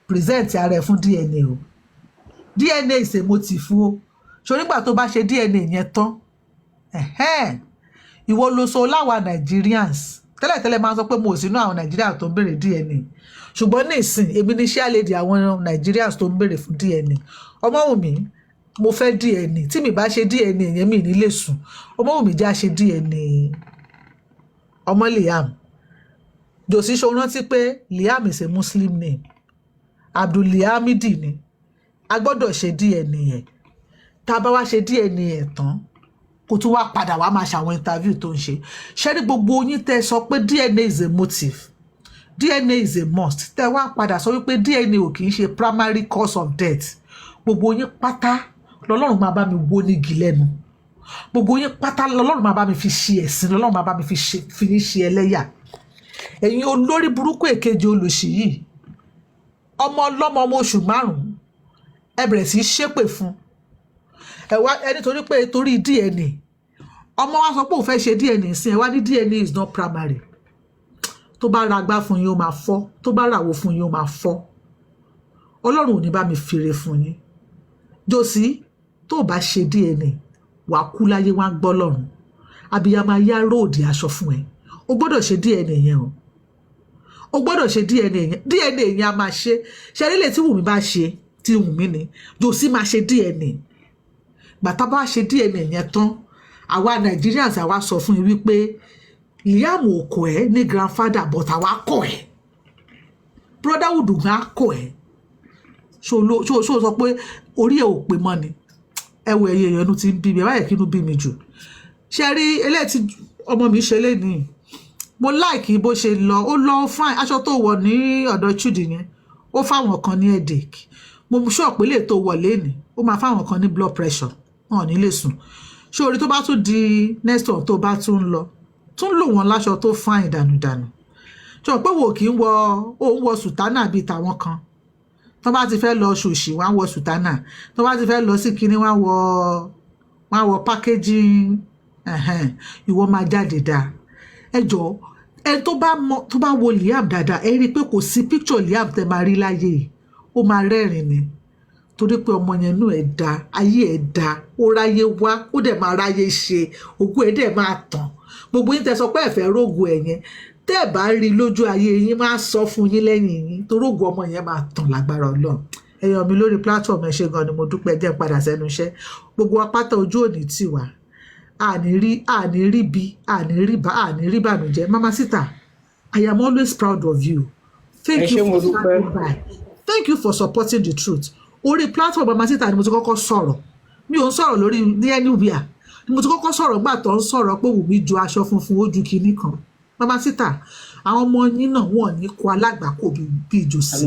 present ara ẹ̀ fún DNA o DNA is a motive o ṣorígbà tó bá ṣe DNA yẹn tán ìwọ ló sọ láwa Nigerians tẹ́lẹ̀tẹ́lẹ̀ máa ń sọ pé mo ò sínú àwọn Nigerians tó ń béèrè DNA ṣùgbọ́n ní ìsìn èmi ní ṣé àlèdè àwọn Nigerians tó ń béèrè fún DNA Ọmọwùmí mo fẹ́ DNA tí mi bá ṣe DNA yẹn mi ní lè sùn Ọmọwùmí já ṣe DNA ọmọ Liam Josie ṣo rántí pé Liam is a Muslim name Abdulliamidi ni a gbọ́dọ̀ ṣe DNA yẹn tá a bá wá ṣe DNA yẹn tán kó tún wá padà wá máa ṣàwọn interview tó ń ṣe ṣẹ́rí gbogbo yín tẹ́ sọ pé DNA is a motive DNA is a must tẹ́ wá padà sọ wípé DNA ò kì í ṣe primary cause of death gbogbo yín pátá lọ́lọ́run máa bá mi wó nígi lẹ́nu gbogbo yín pátá lọ́lọ́run máa bá mi fi ṣe ẹ̀sìn lọ́lọ́run máa bá mi fi ní ṣe ẹlẹ́yà ẹ̀yin olórí burúkú èkejì olòṣì yìí ọmọ ọlọ́mọ ọmọ oṣù 5 ẹ bẹ̀rẹ̀ sí ṣépè fún ẹni torí pé torí DNA ọmọ wa sọ pé òun fẹ́ ṣe DNA sí ẹ wá ní DNA is not primary tó bá ra agbá fún yín ó máa fọ́ tó bá ràwọ̀ fún yín ó máa fọ́ Ọlọ́run ò ní bá mi fèrè fún yín Josie tó bá ṣe DNA wà kú láyé wá gbọ́ lọ́run abiyamọ ayá róòdì aṣọ fún ẹ o gbọ́dọ̀ ṣe DNA yẹn o gbọ́dọ̀ ṣe DNA yẹn a máa ṣe ṣẹlẹ̀ tí Wùmí bá ṣe tí Wùmí ni Josie máa ṣe DNA gbàtà bá ṣe DNA yẹn tán àwa Nigerians àwa sọ fún yín wípé Liam ò kọ ẹ ní grandfather but àwa kọ ẹ brotherhood gan kọ ẹ ṣó sọ pé orí ẹ ò pé mọ́ ni ẹ wo ẹyẹ ẹnu ti ń bí mi ẹ báyìí kí inú bí mi jù ṣe rí eléyìí tí ọmọ mi ṣe lé ní mo láìkí bó ṣe lọ ó lọ fine aṣọ tó wọ̀ ní ọ̀dọ̀ Chudi yẹn ó fáwọn kan ní headache mo sọ pé lè tó wọ̀ lẹ́nìí ó máa fáwọn kan ní blood pressure wọn ò ní lè sùn ṣé orí tó bá tún di next one tó bá tún lọ tún lò wọ́n láṣọ tó fine dànùdànù ṣọ pé wò kí ń wọ sùtánà bíi tàwọn kan tó bá ti fẹ́ lọ ṣòṣì wọ́n á wọ sùtánà tó bá ti fẹ́ lọ sí kinní wọ́n á wọ packaging ìwọ máa jáde dáa ẹ jọ ẹ tó bá wo Liam dáadáa ẹ rí i pé kò sí picture Liam tẹ máa rí láyé yìí ó máa rẹ́rìn ni torí pé ọmọ yẹn nú ẹ̀ da ayé ẹ̀ da ó ráyé wá ó dẹ̀ máa ráyé ṣe ògùn ẹ̀ dẹ̀ máa tàn gbogbo yín tẹ sọ pé ẹ̀fẹ̀ rógùn ẹ̀ yẹn tẹ́ ẹ̀ bá rí lójú ayé yín máa sọ fún yín lẹ́yìn yín torí ògùn ọmọ yẹn máa tàn lágbára Ọlọ́run ẹ̀yàn mi lórí platform ẹ̀ ṣe gan ni mo dúpẹ́ jẹ́ padà sẹ́nu iṣẹ́ gbogbo apáta ojú òní tì wá àní rí bí àní rí bànújẹ́ Mama Sita I am always proud of you Thank you for standing by. Thank you for supporting the truth. Orí platform Mama Sita ni mo ti kọ́kọ́ sọ̀rọ̀. Mi ò ń sọ̀rọ̀ lórí ní anywhere. Ni mo ti kọ́kọ́ sọ̀rọ̀ gbà tó ń sọ̀rọ̀ pé Wùmí ju aṣọ funfun ó ju kinní kan. Mama Sita, àwọn ọmọ yín náà wọ́n ní kó alágbàkó bí ìjòsí.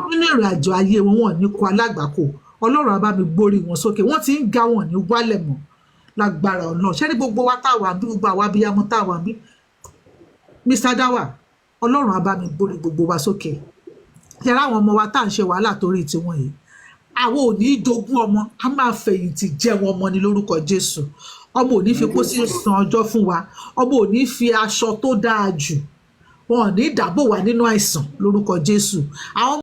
Nínú ìrìn àjò ayé wọn wọ́n ní kó alágbàkó. Ọlọ́run á bá mi gbórí wọn sókè. Wọ́n ti ń ga wọn ní wálẹ̀ mọ́ lágbára Ọlọ́run. Ṣé ní gbogbo wa táwa bí gbogbo àwa bí yamọ táwa bí? Mr. Dawa, Ọlọ́run á bá mi gbórí gbogbo wa sókè. Yàrá àwọn ọmọ wa tá à ń ṣe wàhálà torí tiwọn yìí. Àwọn ò ní jogún ọmọ, a máa fẹ̀yìntì jẹ́ wọn ọmọ ní lórúkọ Jésù. Ọmọ ò ní fi kó sí san ọjọ́ fún wa. Ọmọ ò ní fi aṣọ tó dáa jù. Wọn ò ní dàbò wá nínú àìsàn lórúkọ Jésù. Àwọn